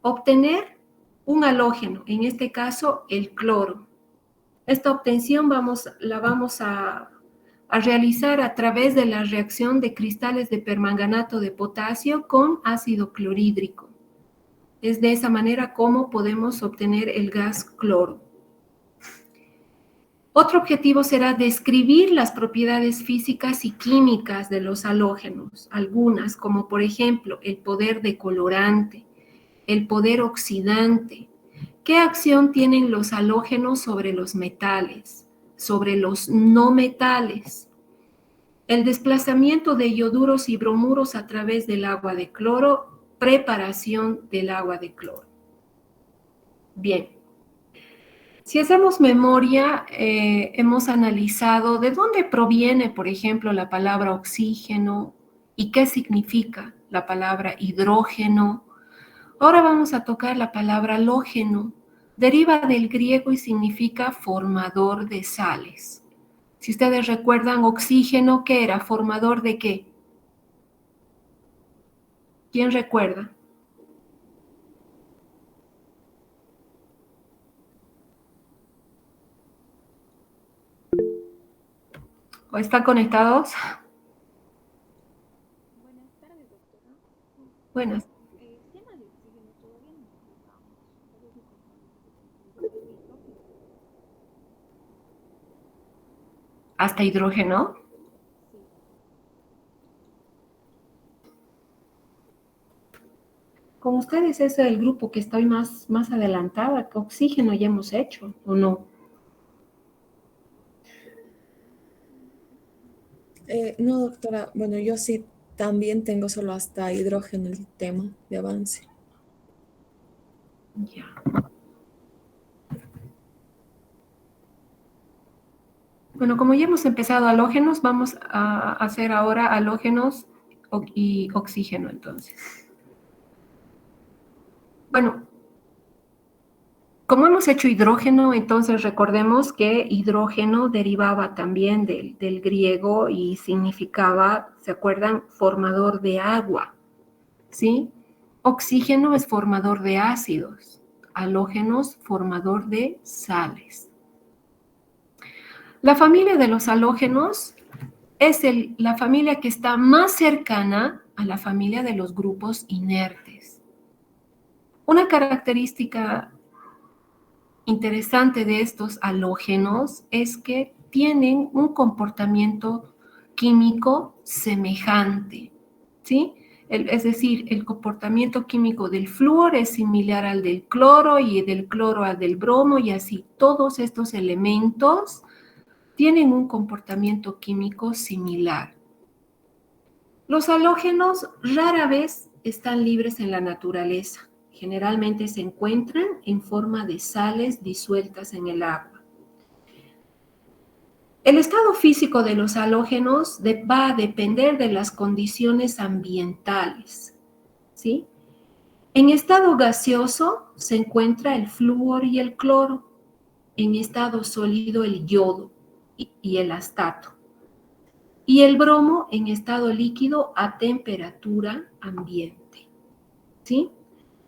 obtener un halógeno, en este caso el cloro. Esta obtención la vamos a realizar a través de la reacción de cristales de permanganato de potasio con ácido clorhídrico. Es de esa manera como podemos obtener el gas cloro. Otro objetivo será describir las propiedades físicas y químicas de los halógenos, algunas como por ejemplo el poder decolorante, el poder oxidante. ¿Qué acción tienen los halógenos sobre los metales, sobre los no metales? El desplazamiento de ioduros y bromuros a través del agua de cloro, preparación del agua de cloro. Bien. Si hacemos memoria, hemos analizado de dónde proviene, por ejemplo, la palabra oxígeno y qué significa la palabra hidrógeno. Ahora vamos a tocar la palabra halógeno. Deriva del griego y significa formador de sales. Si ustedes recuerdan, oxígeno, ¿qué era? ¿Formador de qué? ¿Quién recuerda? ¿O están conectados? Buenas tardes, doctora. Buenas. El tema de oxígeno todavía no explicamos. ¿Cuál es el componente de hidrógeno? ¿Hasta hidrógeno? Sí. Con ustedes es el grupo que estoy más adelantada. ¿Qué oxígeno ya hemos hecho o no? No, doctora, bueno, yo sí también tengo solo hasta hidrógeno el tema de avance. Ya. Bueno, como ya hemos empezado halógenos, vamos a hacer ahora halógenos y oxígeno entonces. Bueno, como hemos hecho hidrógeno, entonces recordemos que hidrógeno derivaba también del griego y significaba, ¿se acuerdan? Formador de agua, ¿sí? Oxígeno es formador de ácidos, halógenos formador de sales. La familia de los halógenos es la familia que está más cercana a la familia de los grupos inertes. Una característica interesante de estos halógenos es que tienen un comportamiento químico semejante, ¿sí? Es decir, el comportamiento químico del flúor es similar al del cloro y del cloro al del bromo y así. Todos estos elementos tienen un comportamiento químico similar. Los halógenos rara vez están libres en la naturaleza. Generalmente se encuentran en forma de sales disueltas en el agua. El estado físico de los halógenos va a depender de las condiciones ambientales, ¿sí? En estado gaseoso se encuentra el flúor y el cloro. En estado sólido el yodo y el astato. Y el bromo en estado líquido a temperatura ambiente, ¿sí?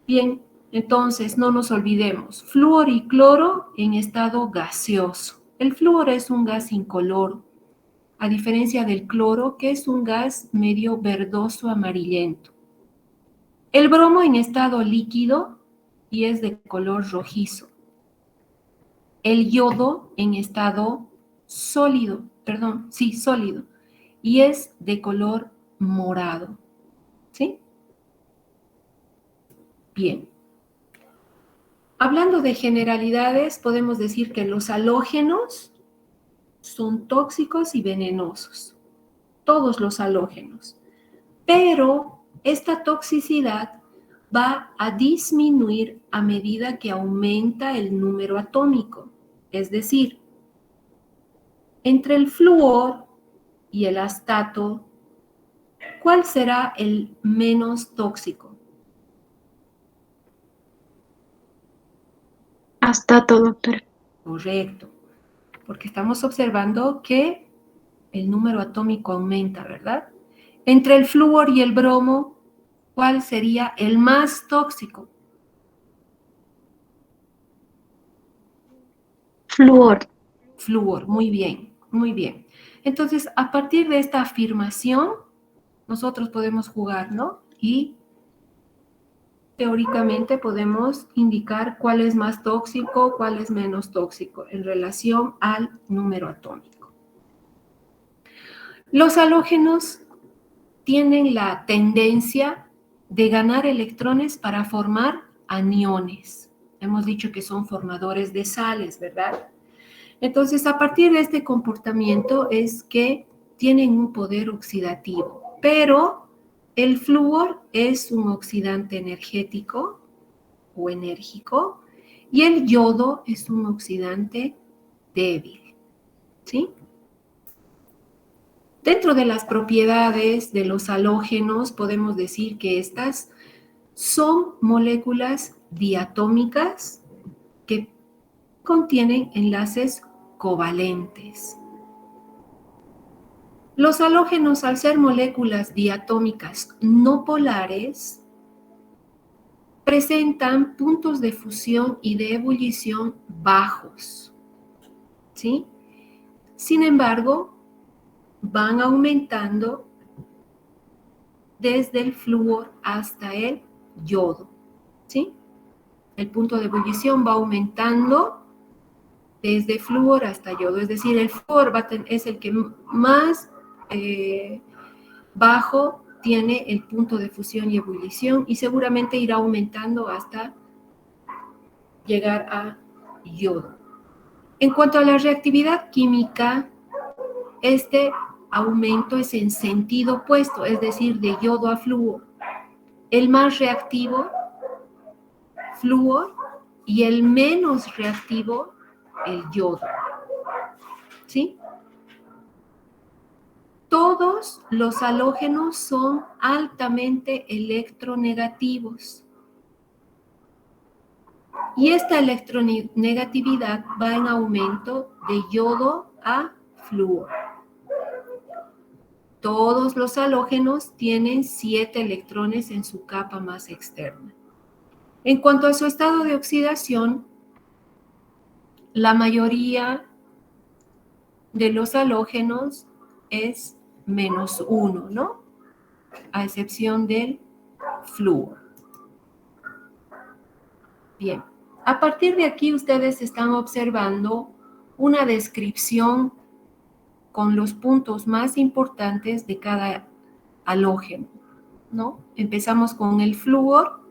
Bien, entonces no nos olvidemos, flúor y cloro en estado gaseoso. El flúor es un gas incoloro, a diferencia del cloro, que es un gas medio verdoso amarillento. El bromo en estado líquido y es de color rojizo. El yodo en estado sólido, sólido, y es de color morado, ¿sí? Bien. Hablando de generalidades, podemos decir que los halógenos son tóxicos y venenosos, todos los halógenos, pero esta toxicidad va a disminuir a medida que aumenta el número atómico, es decir, entre el flúor y el astato, ¿cuál será el menos tóxico? Astato, doctora. Correcto, porque estamos observando que el número atómico aumenta, ¿verdad? Entre el flúor y el bromo, ¿cuál sería el más tóxico? Flúor. Flúor, muy bien, muy bien. Entonces, a partir de esta afirmación, nosotros podemos jugar, ¿no? Y teóricamente podemos indicar cuál es más tóxico, cuál es menos tóxico en relación al número atómico. Los halógenos tienen la tendencia de ganar electrones para formar aniones. Hemos dicho que son formadores de sales, ¿verdad? Entonces, a partir de este comportamiento es que tienen un poder oxidativo, pero el flúor es un oxidante energético o enérgico y el yodo es un oxidante débil, ¿sí? Dentro de las propiedades de los halógenos podemos decir que estas son moléculas diatómicas que contienen enlaces covalentes. Los halógenos, al ser moléculas diatómicas no polares, presentan puntos de fusión y de ebullición bajos, ¿sí? Sin embargo, van aumentando desde el flúor hasta el yodo, ¿sí? El punto de ebullición va aumentando desde flúor hasta yodo, es decir, el flúor es el que más bajo tiene el punto de fusión y ebullición y seguramente irá aumentando hasta llegar a yodo. En cuanto a la reactividad química, este aumento es en sentido opuesto, es decir, de yodo a flúor. El más reactivo, flúor, y el menos reactivo, el yodo. ¿Sí? Todos los halógenos son altamente electronegativos. Y esta electronegatividad va en aumento de yodo a flúor. Todos los halógenos tienen 7 electrones en su capa más externa. En cuanto a su estado de oxidación, la mayoría de los halógenos es -1, ¿no? A excepción del flúor. Bien, a partir de aquí ustedes están observando una descripción con los puntos más importantes de cada halógeno, ¿no? Empezamos con el flúor,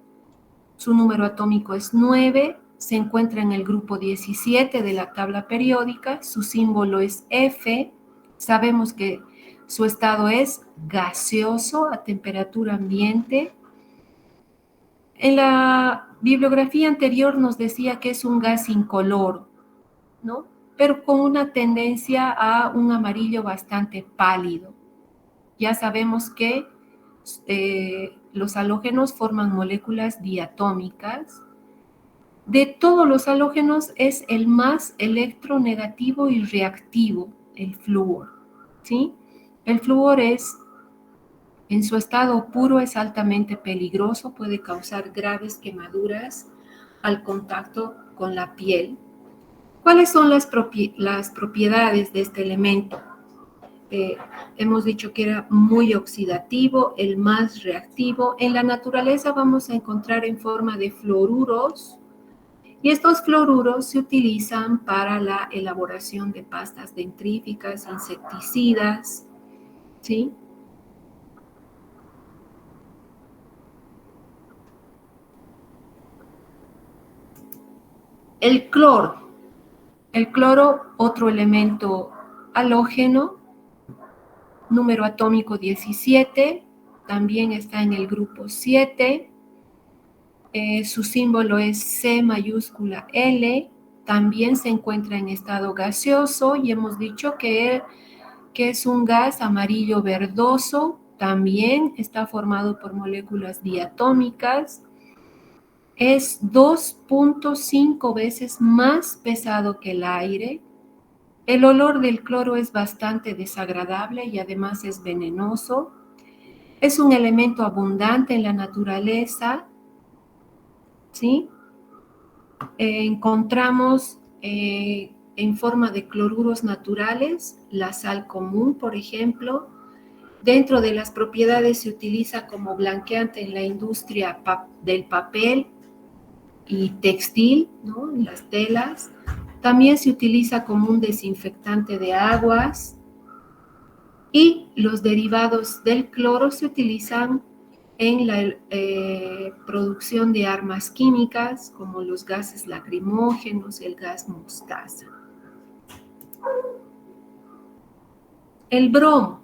su número atómico es 9, se encuentra en el grupo 17 de la tabla periódica, su símbolo es F, sabemos que su estado es gaseoso a temperatura ambiente. En la bibliografía anterior nos decía que es un gas incoloro, ¿no? Pero con una tendencia a un amarillo bastante pálido. Ya sabemos que los halógenos forman moléculas diatómicas. De todos los halógenos es el más electronegativo y reactivo, el flúor, ¿sí? El flúor en su estado puro es altamente peligroso, puede causar graves quemaduras al contacto con la piel. ¿Cuáles son las propiedades de este elemento? Hemos dicho que era muy oxidativo, el más reactivo. En la naturaleza vamos a encontrar en forma de fluoruros, y estos fluoruros se utilizan para la elaboración de pastas dentríficas, insecticidas, ¿sí? El cloro, otro elemento halógeno, número atómico 17, también está en el grupo 7, su símbolo es C mayúscula L, también se encuentra en estado gaseoso y hemos dicho que es un gas amarillo verdoso, también está formado por moléculas diatómicas, es 2.5 veces más pesado que el aire. El olor del cloro es bastante desagradable y además es venenoso. Es un elemento abundante en la naturaleza, ¿sí? Encontramos en forma de cloruros naturales, la sal común, por ejemplo. Dentro de las propiedades se utiliza como blanqueante en la industria del papel y textil, ¿no? En las telas. También se utiliza como un desinfectante de aguas y los derivados del cloro se utilizan en la producción de armas químicas como los gases lacrimógenos, el gas mostaza. El bromo.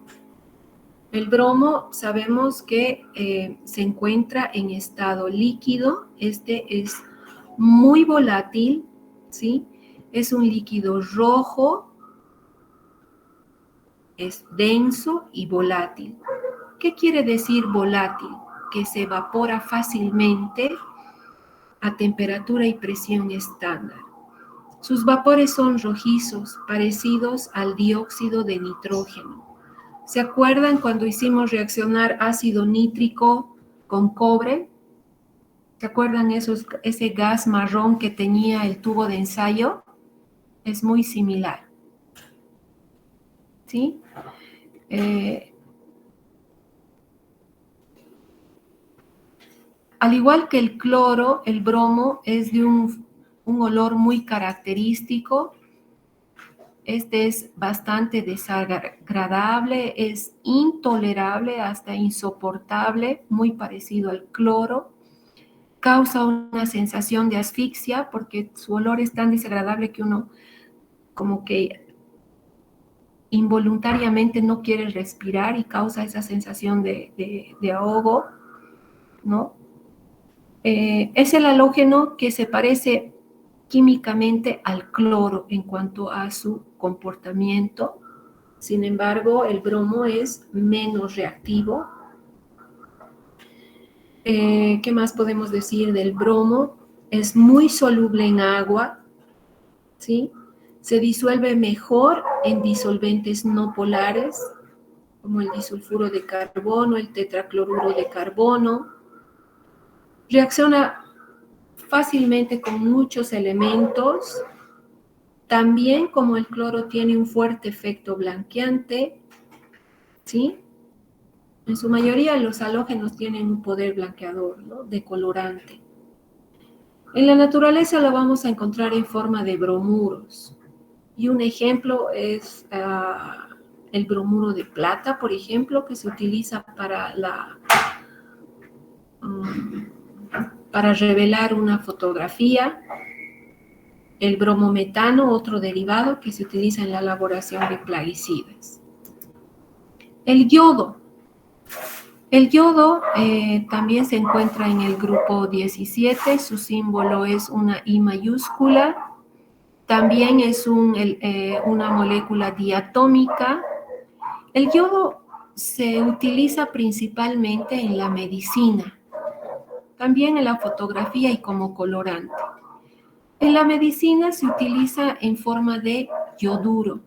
El bromo sabemos que se encuentra en estado líquido. Este es muy volátil, ¿sí? Es un líquido rojo, es denso y volátil. ¿Qué quiere decir volátil? Que se evapora fácilmente a temperatura y presión estándar. Sus vapores son rojizos, parecidos al dióxido de nitrógeno. ¿Se acuerdan cuando hicimos reaccionar ácido nítrico con cobre? ¿Se acuerdan ese gas marrón que tenía el tubo de ensayo? Es muy similar. ¿Sí? Al igual que el cloro, el bromo es de un olor muy característico. Este es bastante desagradable, es intolerable, hasta insoportable, muy parecido al cloro. Causa una sensación de asfixia porque su olor es tan desagradable que uno como que involuntariamente no quiere respirar y causa esa sensación de ahogo, ¿no? Es el halógeno que se parece químicamente al cloro en cuanto a su comportamiento. Sin embargo, el bromo es menos reactivo. ¿Qué más podemos decir del bromo? Es muy soluble en agua, ¿sí? Se disuelve mejor en disolventes no polares, como el disulfuro de carbono, el tetracloruro de carbono. Reacciona fácilmente con muchos elementos. También, como el cloro tiene un fuerte efecto blanqueante, ¿sí? En su mayoría los halógenos tienen un poder blanqueador, ¿no? Decolorante. En la naturaleza lo vamos a encontrar en forma de bromuros. Y un ejemplo es el bromuro de plata, por ejemplo, que se utiliza para revelar una fotografía. El bromometano, otro derivado que se utiliza en la elaboración de plaguicidas. El yodo. El yodo también se encuentra en el grupo 17, su símbolo es una I mayúscula. También es una molécula diatómica. El yodo se utiliza principalmente en la medicina, también en la fotografía y como colorante. En la medicina se utiliza en forma de yoduro,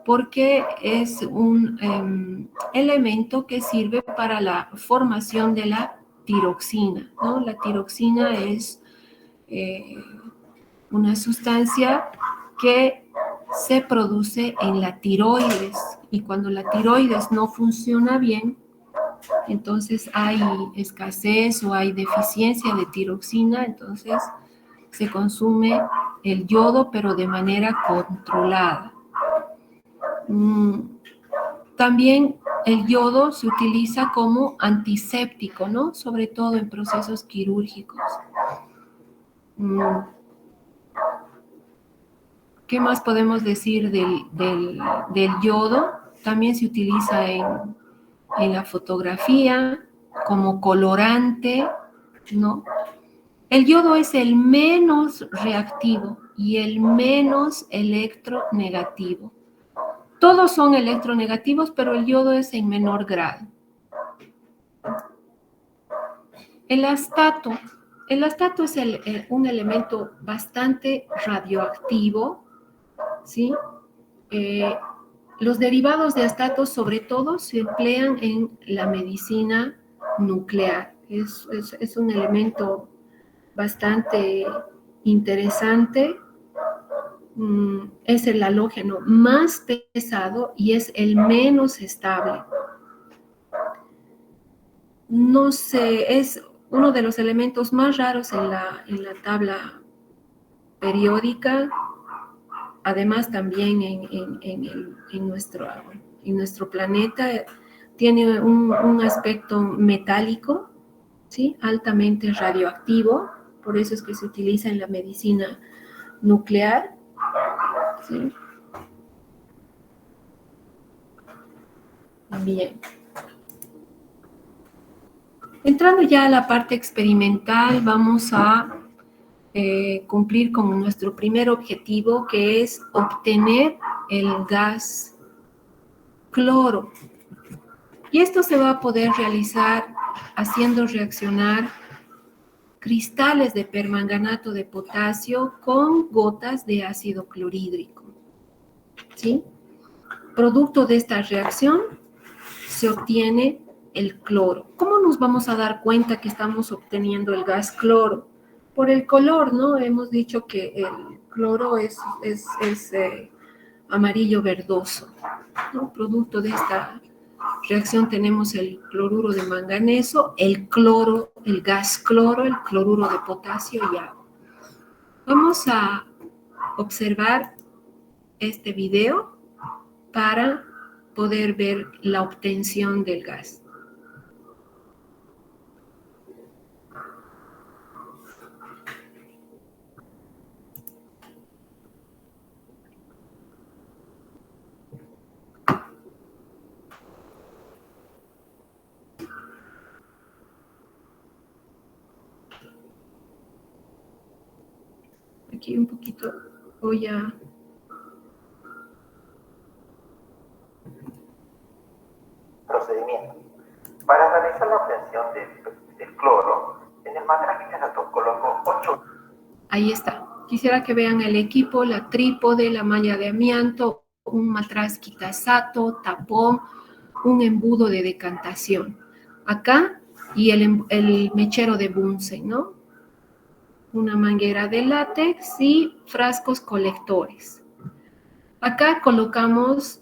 porque es un elemento que sirve para la formación de la tiroxina, ¿no? La tiroxina es una sustancia que se produce en la tiroides y cuando la tiroides no funciona bien, entonces hay escasez o hay deficiencia de tiroxina, entonces se consume el yodo pero de manera controlada. También el yodo se utiliza como antiséptico, ¿no? Sobre todo en procesos quirúrgicos. ¿Qué más podemos decir del yodo? También se utiliza en la fotografía como colorante, ¿no? El yodo es el menos reactivo y el menos electronegativo. Todos son electronegativos, pero el yodo es en menor grado. El astato. El astato es un elemento bastante radioactivo, ¿sí? Los derivados de astato, sobre todo, se emplean en la medicina nuclear. Es un elemento bastante interesante es el halógeno más pesado y es el menos estable. No sé, es uno de los elementos más raros en la tabla periódica, además también en nuestro planeta. Tiene un aspecto metálico, ¿sí? Altamente radioactivo, por eso es que se utiliza en la medicina nuclear, ¿sí? Bien. Entrando ya a la parte experimental, vamos a cumplir con nuestro primer objetivo, que es obtener el gas cloro. Y esto se va a poder realizar haciendo reaccionar cristales de permanganato de potasio con gotas de ácido clorhídrico, ¿sí? Producto de esta reacción se obtiene el cloro. ¿Cómo nos vamos a dar cuenta que estamos obteniendo el gas cloro? Por el color, ¿no? Hemos dicho que el cloro es amarillo verdoso, ¿no? Producto de esta reacción tenemos el cloruro de manganeso, el cloro, el gas cloro, el cloruro de potasio y agua. Vamos a observar este video para poder ver la obtención del gas. Aquí un poquito voy a... Procedimiento. Para realizar la obtención del cloro, en el matraz quitasato coloco 8. Ahí está. Quisiera que vean el equipo, la trípode, la malla de amianto, un matraz quitasato, tapón, un embudo de decantación. Acá, y el mechero de Bunsen, ¿no? Una manguera de látex y frascos colectores. Acá colocamos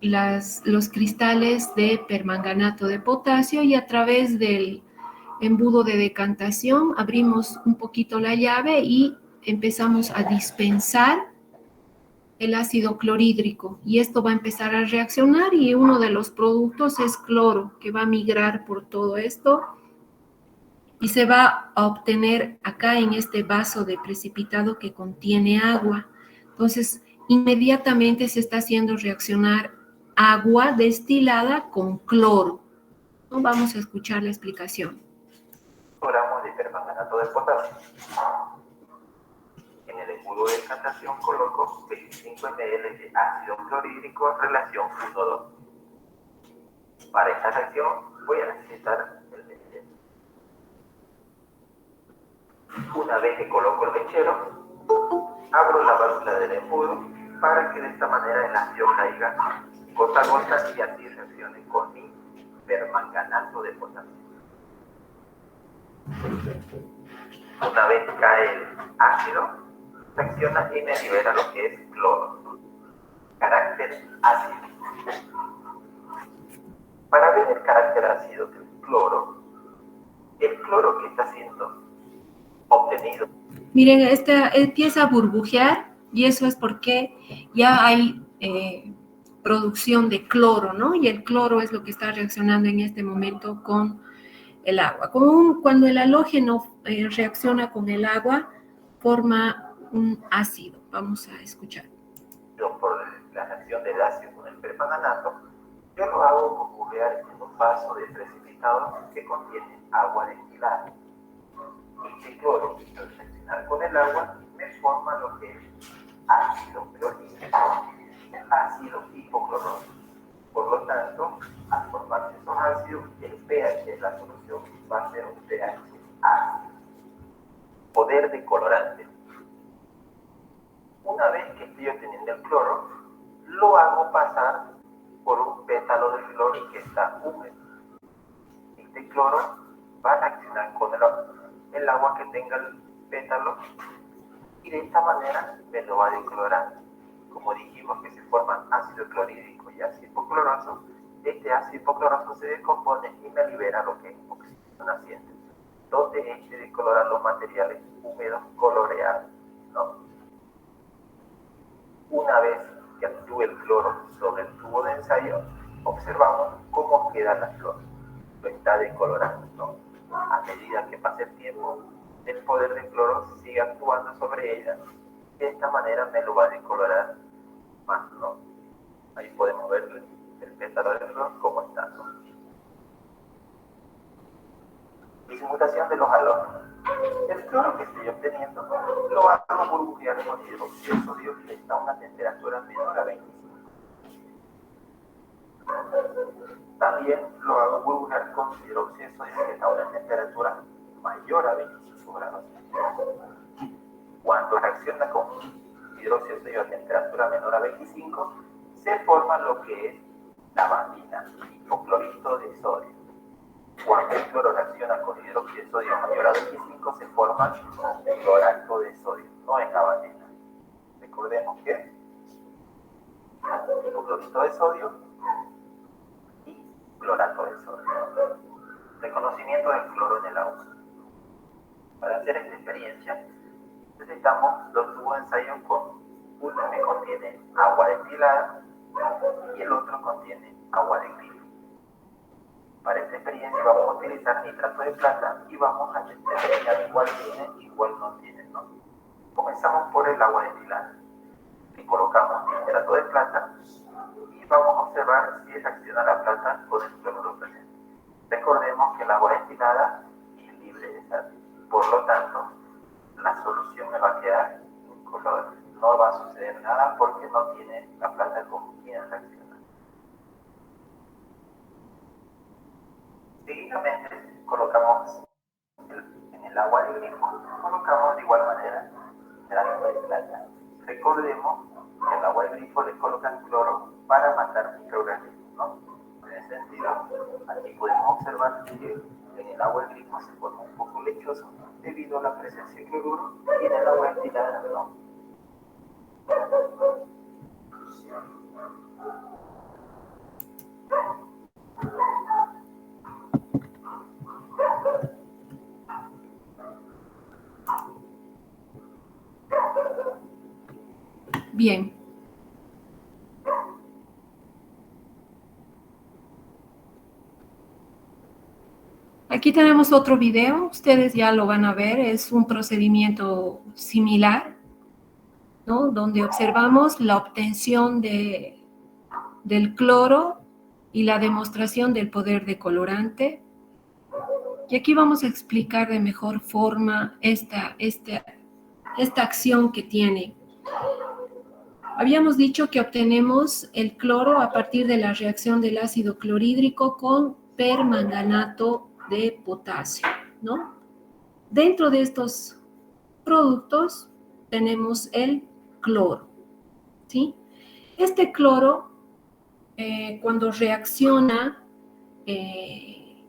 los cristales de permanganato de potasio y a través del embudo de decantación abrimos un poquito la llave y empezamos a dispensar el ácido clorhídrico y esto va a empezar a reaccionar y uno de los productos es cloro que va a migrar por todo esto y se va a obtener acá en este vaso de precipitado que contiene agua. Entonces, inmediatamente se está haciendo reaccionar agua destilada con cloro. Vamos a escuchar la explicación. Gramos de permanganato de potasio. En el embudo de decantación coloco 25 ml de ácido clorhídrico relación 1:2. Para esta reacción voy a necesitar el mechero. Una vez que coloco el mechero, abro la válvula del embudo para que de esta manera el ácido caiga gota a gota y así reaccione con mi permanganato de potasio. Una vez cae el ácido, reacciona y me libera lo que es cloro. Carácter ácido. Para ver el carácter ácido del cloro, el cloro que está siendo obtenido. Miren, esta empieza a burbujear y eso es porque ya hay producción de cloro, ¿no? Y el cloro es lo que está reaccionando en este momento con el agua. Cuando el halógeno reacciona con el agua, forma un ácido. Vamos a escuchar. Por la reacción del ácido con el permanganato, yo lo hago burbujear en un vaso de precipitado que contiene agua destilada. Este cloro, al reaccionar con el agua, me forma lo que es ácido clorhídrico, ácido hipoclorito. Por lo tanto, al formarse esos ácidos, el pH de la solución va a ser un pH ácido. Poder de colorante. Una vez que estoy obteniendo el cloro, lo hago pasar por un pétalo de flor que está húmedo. Este cloro va a reaccionar con el agua que tenga el pétalo y de esta manera me lo va decolorando. Como dijimos que se forman ácido clorhídrico y ácido hipocloroso, este ácido hipocloroso se descompone y me libera lo que es oxígeno naciente, donde este decolora los materiales húmedos coloreados, ¿no? Una vez que actúe el cloro sobre el tubo de ensayo, observamos cómo queda la flor. Lo está decolorando, ¿no? A medida que pase el tiempo, el poder del cloro sigue actuando sobre ella. De esta manera me lo va a decolorar más, ¿no? Ahí podemos ver el pétalo de flor cómo está, ¿no? Dismutación de los halogenos. El cloro que estoy obteniendo lo hago burbujear con hidróxido de sodio que está a una temperatura menor a 25. También lo hago burbujear con hidróxido de sodio que está a una temperatura mayor a 25 grados. Cuando reacciona con hidróxido de sodio a temperatura menor a 25, se forma lo que es la lavandina, hipoclorito de sodio. Cuando el cloro reacciona con hidróxido de sodio mayor a 25, se forma clorato de sodio, no es lavandina. Recordemos que hipoclorito de sodio y clorato de sodio. Reconocimiento del cloro en el agua. Para hacer esta experiencia, necesitamos dos tubos de ensayo con uno que contiene agua destilada y el otro contiene agua de grifo. Para esta experiencia vamos a utilizar nitrato de plata y vamos a determinar cuál tiene y cuál no tiene, ¿no? Comenzamos por el agua destilada. Le colocamos nitrato de plata y vamos a observar si reacciona la plata con el cloruro presente. Recordemos que el agua destilada es libre de sal. Por lo tanto, la solución me va a quedar incolora. No va a suceder nada porque no tiene la plata con quien reaccionar. Seguidamente colocamos en el agua de grifo, colocamos de igual manera el agua de plata. Recordemos que al agua de grifo le colocan cloro para matar microorganismos, ¿no? En ese sentido, aquí podemos observar que en el agua de grifo se forma un poco lechoso debido a la presencia de cloruro y en el agua destilada no. Bien. Aquí tenemos otro video, ustedes ya lo van a ver, es un procedimiento similar, ¿no? Donde observamos la obtención del cloro y la demostración del poder decolorante. Y aquí vamos a explicar de mejor forma esta acción que tiene. Habíamos dicho que obtenemos el cloro a partir de la reacción del ácido clorhídrico con permanganato de potasio, ¿no? Dentro de estos productos tenemos el cloro, ¿sí? Este cloro, cuando reacciona en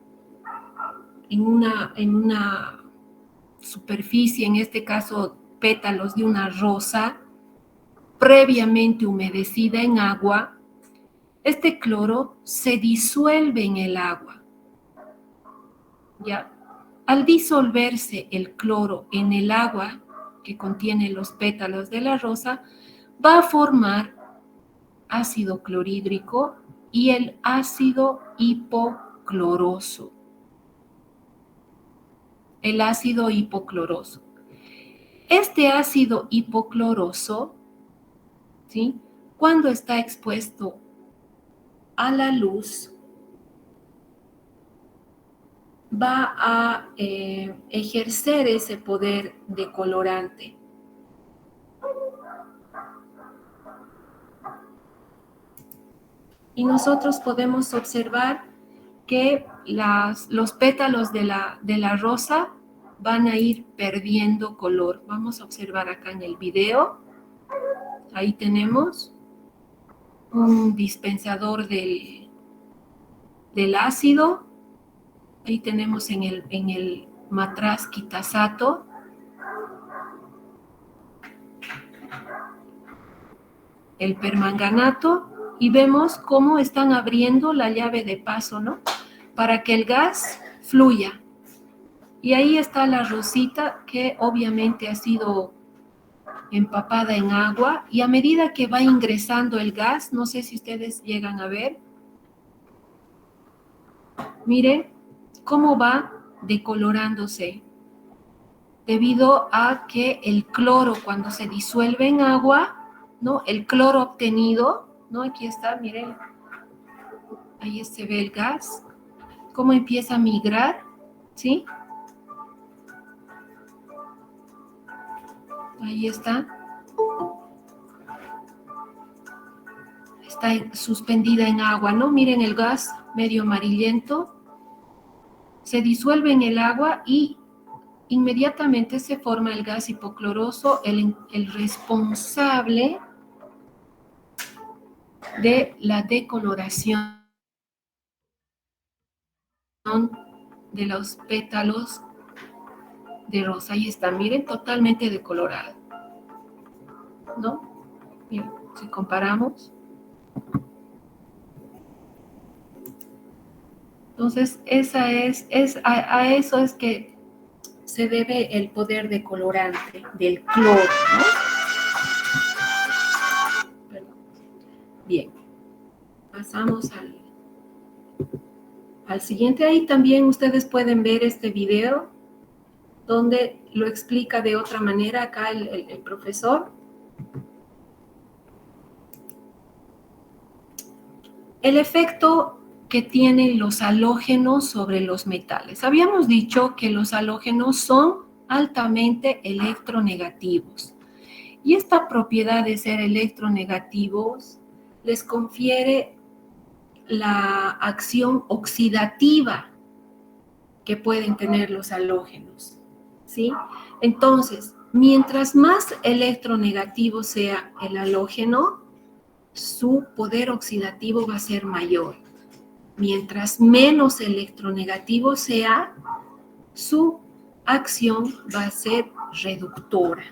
una superficie, en este caso pétalos de una rosa, previamente humedecida en agua, este cloro se disuelve en el agua. ¿Ya? Al disolverse el cloro en el agua que contiene los pétalos de la rosa, va a formar ácido clorhídrico y el ácido hipocloroso. El ácido hipocloroso. Este ácido hipocloroso, ¿sí? Cuando está expuesto a la luz, va a ejercer ese poder decolorante. Y nosotros podemos observar que los pétalos de la rosa van a ir perdiendo color. Vamos a observar acá en el video. Ahí tenemos un dispensador del ácido. Ahí tenemos en el matraz quitasato. el permanganato y vemos cómo están abriendo la llave de paso, ¿no? Para que el gas fluya. Y ahí está la rosita que obviamente ha sido empapada en agua y a medida que va ingresando el gas, no sé si ustedes llegan a ver, miren cómo va decolorándose debido a que el cloro cuando se disuelve en agua, ¿no? El cloro obtenido, ¿no? Aquí está, miren, ahí se ve el gas, cómo empieza a migrar, ¿sí? Ahí está. Está suspendida en agua, ¿no? Miren el gas medio amarillento. Se disuelve en el agua y inmediatamente se forma el gas hipocloroso, el responsable de la decoloración de los pétalos de rosa. Ahí está, miren, totalmente decolorado, ¿no? Miren, si comparamos. Entonces, a eso es que se debe el poder decolorante del cloro, ¿no? Perdón. Bien, pasamos al siguiente. Ahí también ustedes pueden ver este video donde lo explica de otra manera acá el profesor. El efecto que tienen los halógenos sobre los metales. Habíamos dicho que los halógenos son altamente electronegativos. Y esta propiedad de ser electronegativos les confiere la acción oxidativa que pueden tener los halógenos, ¿sí? Entonces, mientras más electronegativo sea el halógeno, su poder oxidativo va a ser mayor. Mientras menos electronegativo sea, su acción va a ser reductora,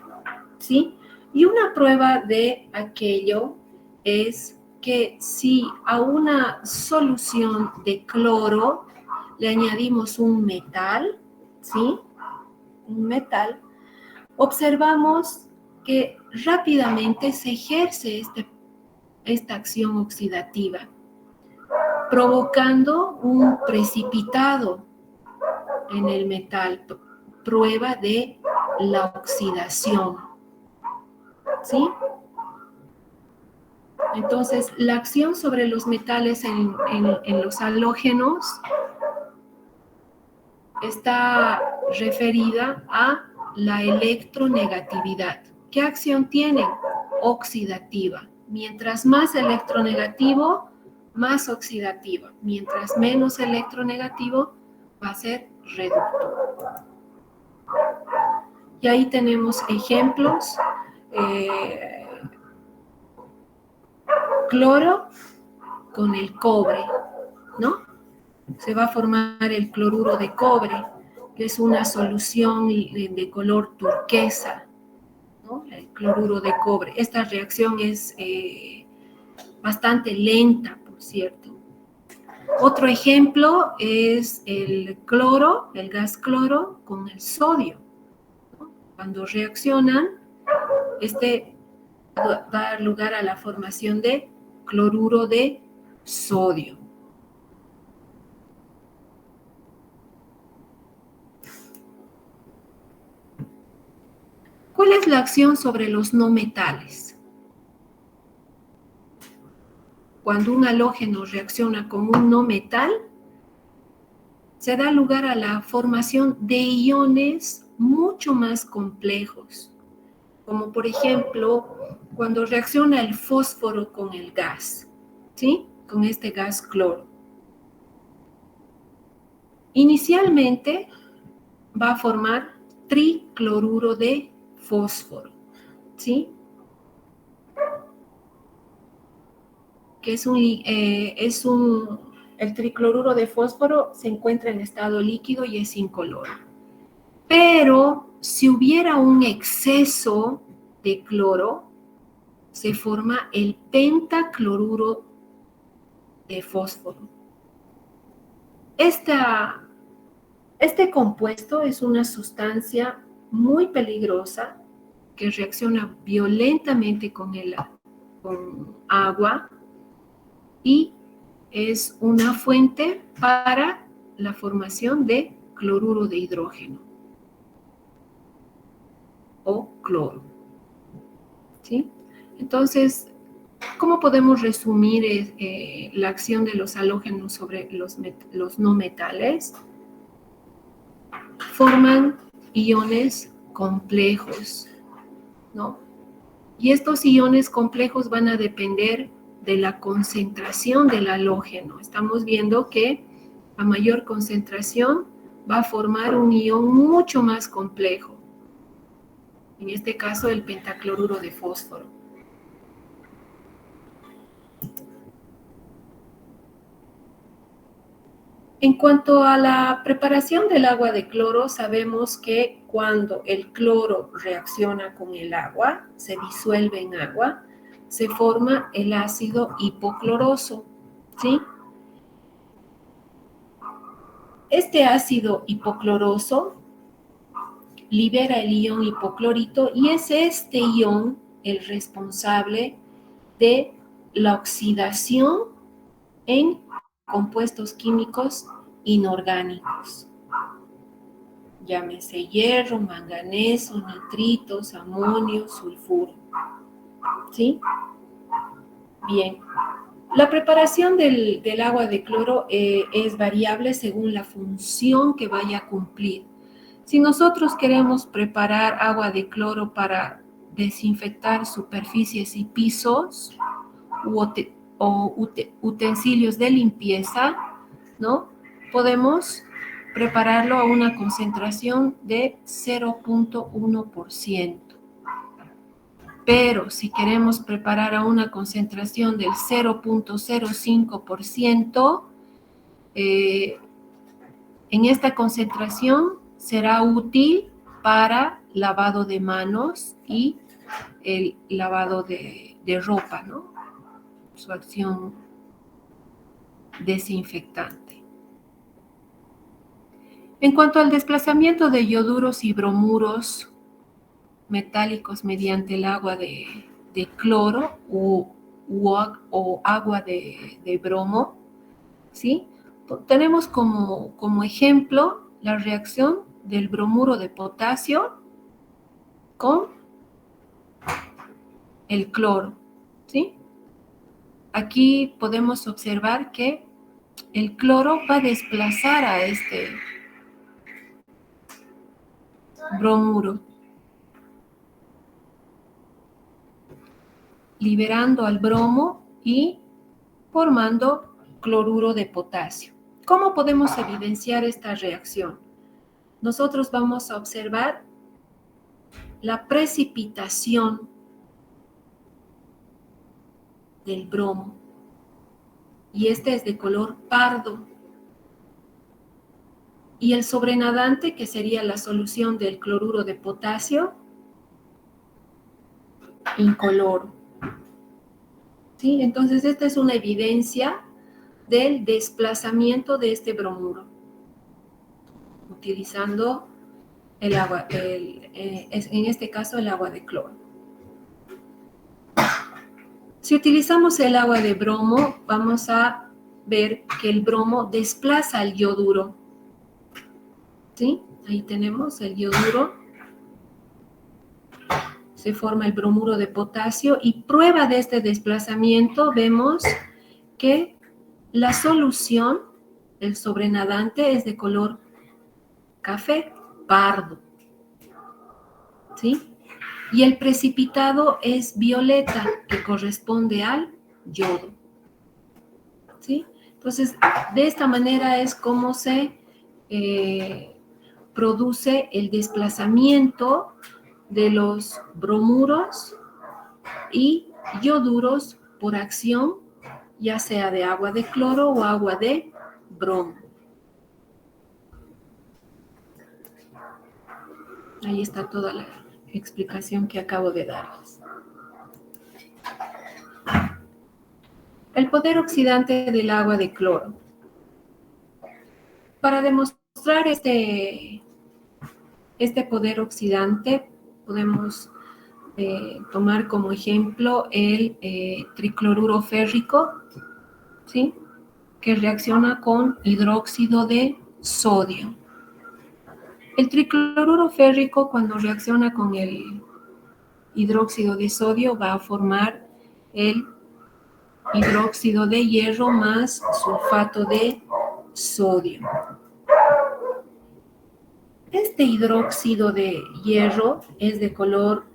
¿sí? Y una prueba de aquello es que si a una solución de cloro le añadimos un metal, ¿sí? Un metal, observamos que rápidamente se ejerce esta acción oxidativa, provocando un precipitado en el metal, prueba de la oxidación, ¿sí? Entonces, la acción sobre los metales en los halógenos está referida a la electronegatividad. ¿Qué acción tienen? Oxidativa. Mientras más electronegativo, más oxidativa. Mientras menos electronegativo, va a ser reductor. Y ahí tenemos ejemplos. Cloro con el cobre, ¿no? Se va a formar el cloruro de cobre, que es una solución de color turquesa, ¿no? El cloruro de cobre. Esta reacción es bastante lenta, por cierto. Otro ejemplo es el cloro, el gas cloro con el sodio, ¿no? Cuando reaccionan, va a dar lugar a la formación de cloruro de sodio. ¿Cuál es la acción sobre los no metales? Cuando un halógeno reacciona con un no metal, se da lugar a la formación de iones mucho más complejos, como por ejemplo, cuando reacciona el fósforo con el gas, ¿sí? Con este gas cloro. Inicialmente va a formar tricloruro de fósforo, ¿sí? Que el tricloruro de fósforo se encuentra en estado líquido y es incoloro. Pero si hubiera un exceso de cloro, se forma el pentacloruro de fósforo. Este compuesto es una sustancia muy peligrosa que reacciona violentamente con agua y es una fuente para la formación de cloruro de hidrógeno o cloro. ¿Sí? Entonces, ¿cómo podemos resumir la acción de los halógenos sobre los no metales? Forman iones complejos, ¿no? Y estos iones complejos van a depender de la concentración del halógeno. Estamos viendo que a mayor concentración va a formar un ion mucho más complejo. En este caso, el pentacloruro de fósforo. En cuanto a la preparación del agua de cloro, sabemos que cuando el cloro reacciona con el agua, se disuelve en agua, se forma el ácido hipocloroso, ¿sí? Este ácido hipocloroso libera el ion hipoclorito y es este ion el responsable de la oxidación en compuestos químicos inorgánicos. Llámese hierro, manganeso, nitritos, amonio, sulfuro. ¿Sí? Bien. La preparación del agua de cloro es variable según la función que vaya a cumplir. Si nosotros queremos preparar agua de cloro para desinfectar superficies y pisos o utensilios de limpieza, ¿no? Podemos prepararlo a una concentración de 0.1%. Pero si queremos preparar a una concentración del 0.05%, en esta concentración será útil para lavado de manos y el lavado de ropa, ¿no? Su acción desinfectante. En cuanto al desplazamiento de ioduros y bromuros metálicos mediante el agua de cloro o agua de bromo, ¿sí? Tenemos como ejemplo la reacción del bromuro de potasio con el cloro, ¿sí? Aquí podemos observar que el cloro va a desplazar a este bromuro, liberando al bromo y formando cloruro de potasio. ¿Cómo podemos evidenciar esta reacción? Nosotros vamos a observar la precipitación del bromo y este es de color pardo. Y el sobrenadante, que sería la solución del cloruro de potasio, incoloro. ¿Sí? Entonces, esta es una evidencia del desplazamiento de este bromuro, utilizando el agua, en este caso el agua de cloro. Si utilizamos el agua de bromo, vamos a ver que el bromo desplaza el yoduro. ¿Sí? Ahí tenemos el yoduro. Se forma el bromuro de potasio y prueba de este desplazamiento vemos que la solución, el sobrenadante, es de color café pardo, ¿sí? Y el precipitado es violeta, que corresponde al yodo, ¿sí? Entonces, de esta manera es como se produce el desplazamiento de los bromuros y yoduros por acción, ya sea de agua de cloro o agua de bromo. Ahí está toda la explicación que acabo de darles. El poder oxidante del agua de cloro. Para demostrar este poder oxidante, podemos tomar como ejemplo el tricloruro férrico, ¿sí?, que reacciona con hidróxido de sodio. El tricloruro férrico, cuando reacciona con el hidróxido de sodio, va a formar el hidróxido de hierro más sulfato de sodio. Este hidróxido de hierro es de color,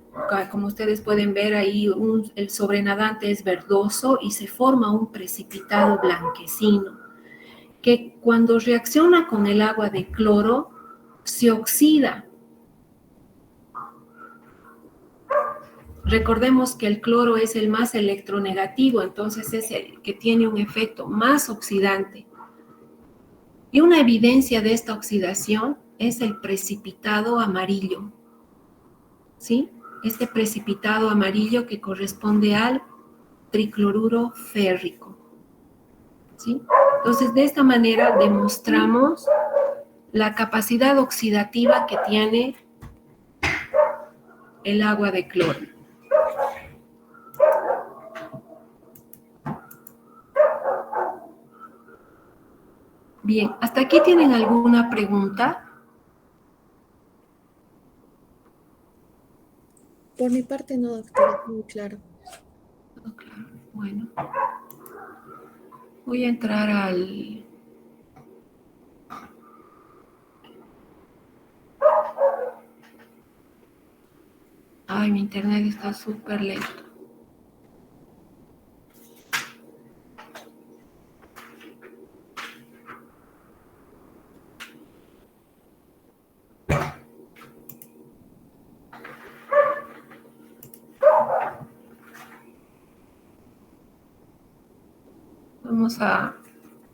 como ustedes pueden ver ahí, el sobrenadante es verdoso y se forma un precipitado blanquecino, que cuando reacciona con el agua de cloro, se oxida. Recordemos que el cloro es el más electronegativo, entonces es el que tiene un efecto más oxidante. Y una evidencia de esta oxidación es el precipitado amarillo, ¿sí? Este precipitado amarillo que corresponde al tricloruro férrico, ¿sí? Entonces, de esta manera demostramos la capacidad oxidativa que tiene el agua de cloro. Bien, ¿hasta aquí tienen alguna pregunta? Por mi parte no, doctora, muy claro. Ok, bueno. Voy a entrar al... Ay, mi internet está súper lento. Vamos a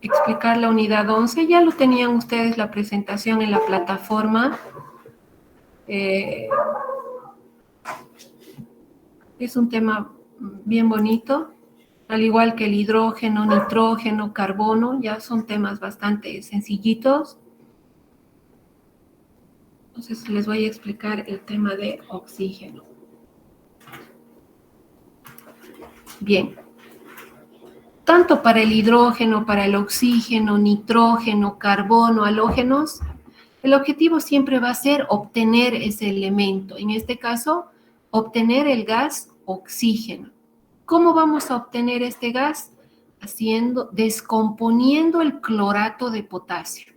explicar la unidad 11. Ya lo tenían ustedes la presentación en la plataforma. Es un tema bien bonito, al igual que el hidrógeno, nitrógeno, carbono, ya son temas bastante sencillitos. Entonces les voy a explicar el tema de oxígeno. Bien. Tanto para el hidrógeno, para el oxígeno, nitrógeno, carbono, halógenos, el objetivo siempre va a ser obtener ese elemento. En este caso, obtener el gas oxígeno. ¿Cómo vamos a obtener este gas? Descomponiendo el clorato de potasio.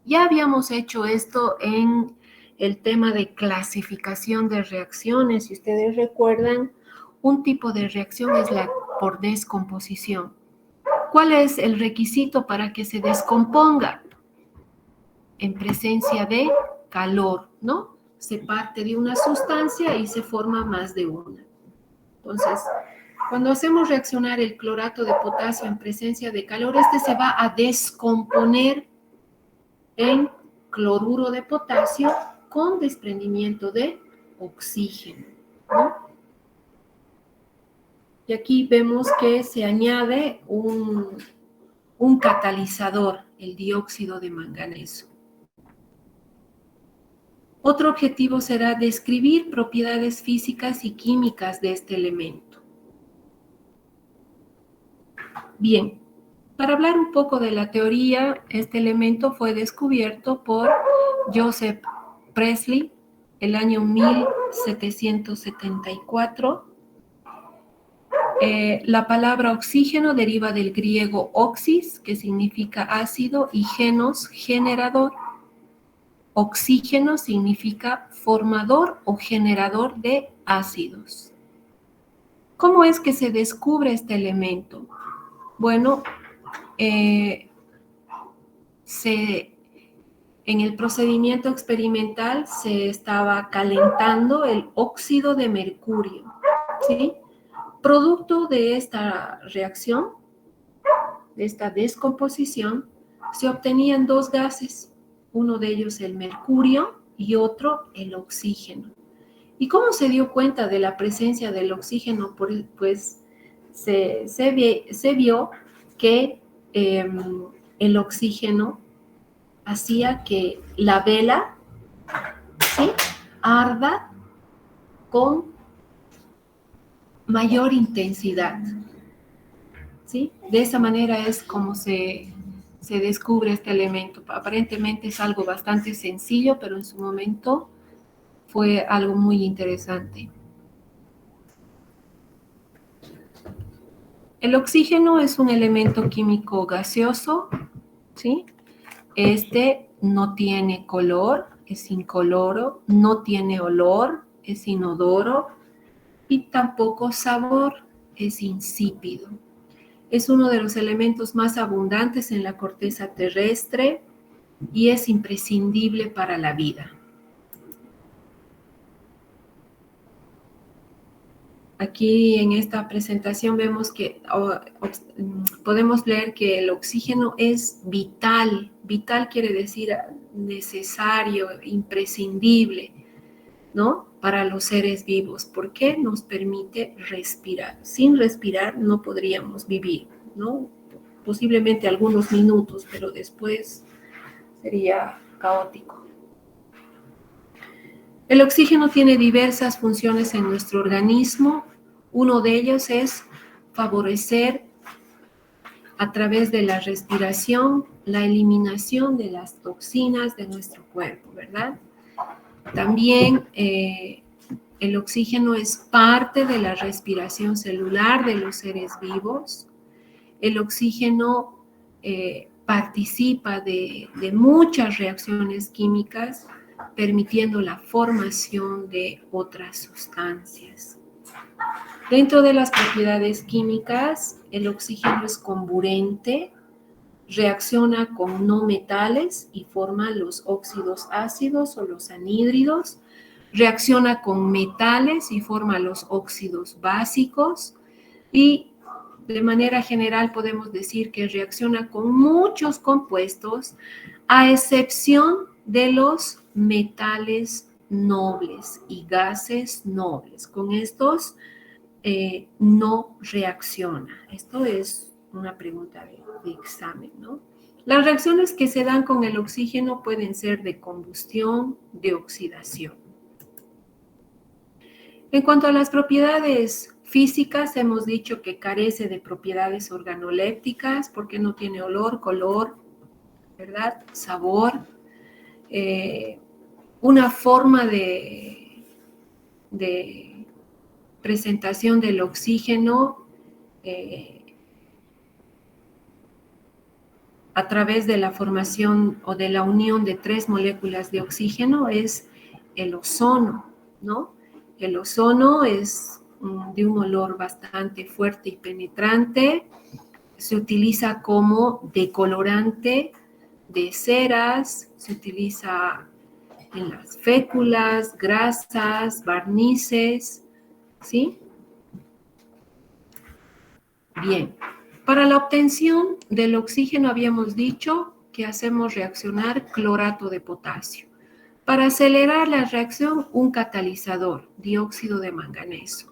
Ya habíamos hecho esto en el tema de clasificación de reacciones. Si ustedes recuerdan, un tipo de reacción es la por descomposición. ¿Cuál es el requisito para que se descomponga? En presencia de calor, ¿no? Se parte de una sustancia y se forma más de una. Entonces, cuando hacemos reaccionar el clorato de potasio en presencia de calor, este se va a descomponer en cloruro de potasio con desprendimiento de oxígeno, ¿no? Y aquí vemos que se añade un catalizador, el dióxido de manganeso. Otro objetivo será describir propiedades físicas y químicas de este elemento. Bien, para hablar un poco de la teoría, este elemento fue descubierto por Joseph Priestley el año 1774. La palabra oxígeno deriva del griego oxis, que significa ácido, y genos, generador. Oxígeno significa formador o generador de ácidos. ¿Cómo es que se descubre este elemento? Bueno, en el procedimiento experimental se estaba calentando el óxido de mercurio, ¿sí? Producto de esta reacción, de esta descomposición, se obtenían dos gases, uno de ellos el mercurio y otro el oxígeno. ¿Y cómo se dio cuenta de la presencia del oxígeno? Pues se vio que el oxígeno hacía que la vela, ¿sí?, arda con mayor intensidad, ¿sí? De esa manera es como se descubre este elemento. Aparentemente es algo bastante sencillo, pero en su momento fue algo muy interesante. El oxígeno es un elemento químico gaseoso, ¿sí? Este no tiene color, es incoloro, no tiene olor, es inodoro, y tampoco sabor, es insípido. Es uno de los elementos más abundantes en la corteza terrestre y es imprescindible para la vida. Aquí en esta presentación vemos que podemos leer que el oxígeno es vital. Vital quiere decir necesario, imprescindible, ¿no?, para los seres vivos, porque nos permite respirar. Sin respirar no podríamos vivir, ¿no? Posiblemente algunos minutos, pero después sería caótico. El oxígeno tiene diversas funciones en nuestro organismo. Uno de ellos es favorecer a través de la respiración la eliminación de las toxinas de nuestro cuerpo, ¿verdad? También el oxígeno es parte de la respiración celular de los seres vivos. El oxígeno participa de muchas reacciones químicas, permitiendo la formación de otras sustancias. Dentro de las propiedades químicas, el oxígeno es comburente, reacciona con no metales y forma los óxidos ácidos o los anhídridos, reacciona con metales y forma los óxidos básicos, y de manera general podemos decir que reacciona con muchos compuestos, a excepción de los metales nobles y gases nobles. Con estos no reacciona. Esto es una pregunta de examen, ¿no? Las reacciones que se dan con el oxígeno pueden ser de combustión, de oxidación. En cuanto a las propiedades físicas, hemos dicho que carece de propiedades organolépticas porque no tiene olor, color, ¿verdad?, sabor. Una forma de presentación del oxígeno a través de la formación o de la unión de 3 moléculas de oxígeno es el ozono, ¿no? El ozono es de un olor bastante fuerte y penetrante. Se utiliza como decolorante de ceras, se utiliza en las féculas, grasas, barnices, ¿sí? Bien, para la obtención del oxígeno habíamos dicho que hacemos reaccionar clorato de potasio. Para acelerar la reacción, un catalizador, dióxido de manganeso.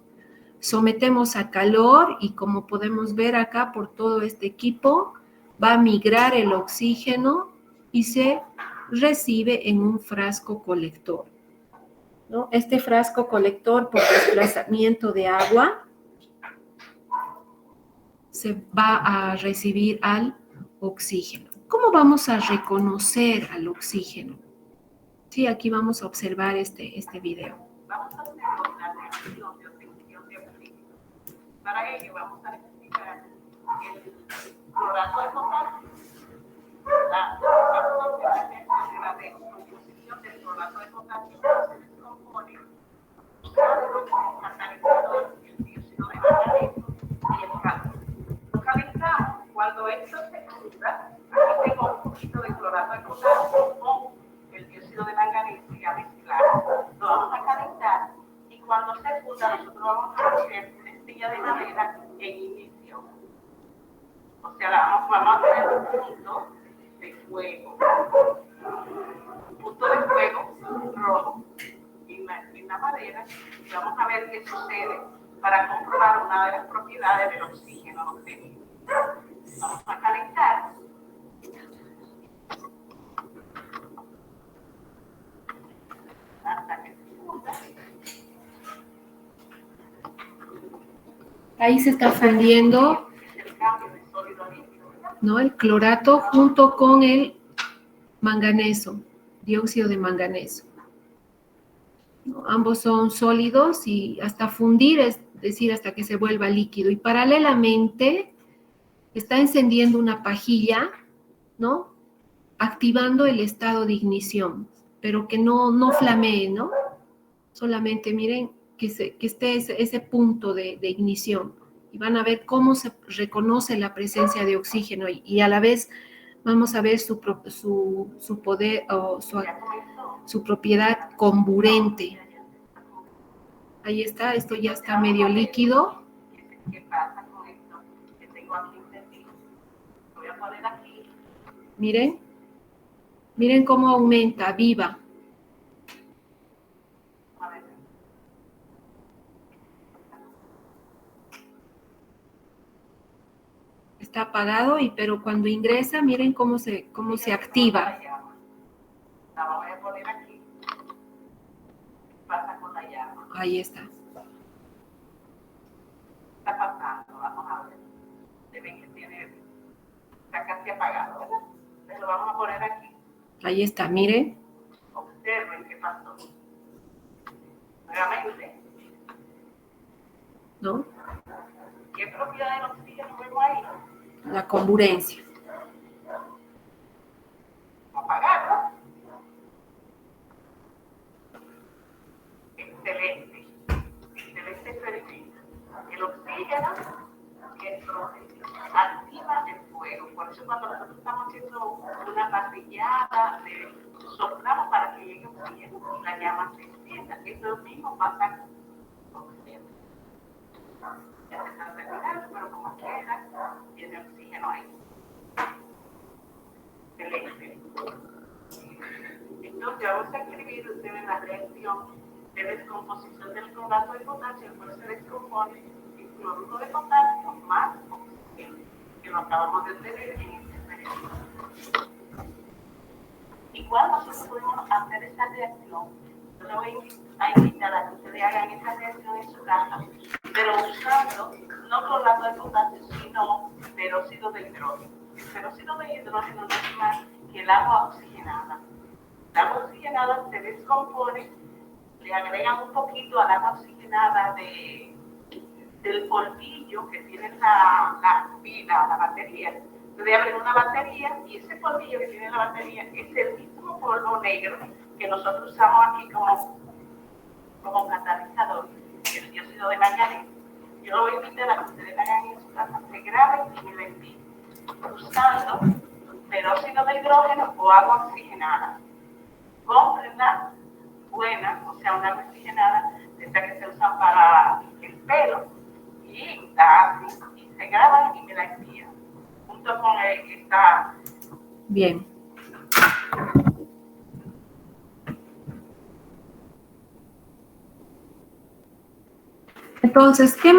Sometemos a calor y, como podemos ver acá por todo este equipo, va a migrar el oxígeno y se recibe en un frasco colector, ¿no? Este frasco colector, por desplazamiento de agua, se va a recibir al oxígeno. ¿Cómo vamos a reconocer al oxígeno? Sí, aquí vamos a observar este video. Vamos a hacer una reacción de obtención de oxígeno. Para ello vamos a necesitar el clorato de potasio. La composición del clorato de potasio se descompone con catalizador, el dióxido de manganeso y el calor. Lo calentamos. Cuando esto se funda, aquí tengo un poquito de clorato de potasio con el dióxido de manganeso ya mezclado. Lo vamos a calentar y cuando se funda nosotros vamos a hacer una estilla de madera en inicio. O sea, vamos a poner un punto de fuego. Un punto de fuego rojo en la madera y vamos a ver qué sucede para comprobar una de las propiedades del oxígeno obtenido. Vamos a calentar. Hasta que se funda. Ahí se está fundiendo, Es el cambio de sólido a líquido, ¿verdad? ¿no? El clorato junto con el manganeso, dióxido de manganeso. ¿No? Ambos son sólidos y hasta fundir, es decir, hasta que se vuelva líquido. Y paralelamente está encendiendo una pajilla, ¿no? Activando el estado de ignición, pero que no flamee, ¿no? Solamente miren que esté ese punto de ignición. Y van a ver cómo se reconoce la presencia de oxígeno y a la vez vamos a ver su poder o su propiedad comburente. Ahí está, esto ya está medio líquido. ¿Qué pasa con esto? Que tengo aquí encendido. Lo voy a poner aquí. Miren cómo aumenta, viva. A ver. Está apagado, pero cuando ingresa, miren cómo se activa. La voy a poner aquí. ¿Qué pasa con la llama? Ahí está. Está pasando, vamos a ver. Se ven que está casi apagado, ¿verdad? Entonces lo vamos a poner aquí. Ahí está, miren. Observen qué pasó. Nuevamente. ¿No? ¿Qué propiedad del oxígeno vemos ahí? La comburencia. Apagado. Excelente. Excelente experimento. El oxígeno activa el fuego. Por eso cuando nosotros estamos haciendo una parrillada, soplamos para que llegue oxígeno y la llama se encienda. Eso mismo pasa con oxígeno. Ya se está terminando, pero como quiera, tiene oxígeno ahí. Excelente. Entonces vamos a escribir ustedes la reacción de descomposición del clorato de potasio, el cual se descompone en cloruro de potasio más oxígeno, que lo acabamos de tener en este experimento. Igual nosotros podemos hacer esta reacción. Yo le voy a invitar a que ustedes hagan esta reacción en su casa, pero usando no clorato de potasio, sino peróxido de hidrógeno. El peróxido de hidrógeno no es más que el agua oxigenada. El agua oxigenada se descompone, le agregan un poquito al agua oxigenada del polvillo que tiene la batería. Entonces abren una batería y ese polvillo que tiene la batería es el mismo polvo negro que nosotros usamos aquí como catalizador, el dióxido de manganeso. Yo lo voy a invitar a que ustedes hagan en su casa, se graben y me lo envíen usando peróxido de hidrógeno o agua oxigenada. Cómprenla buena, o sea, una agua oxigenada, esta que se usa para el pelo, y se graban y me la envían, junto con esta. Bien. Entonces, ¿qué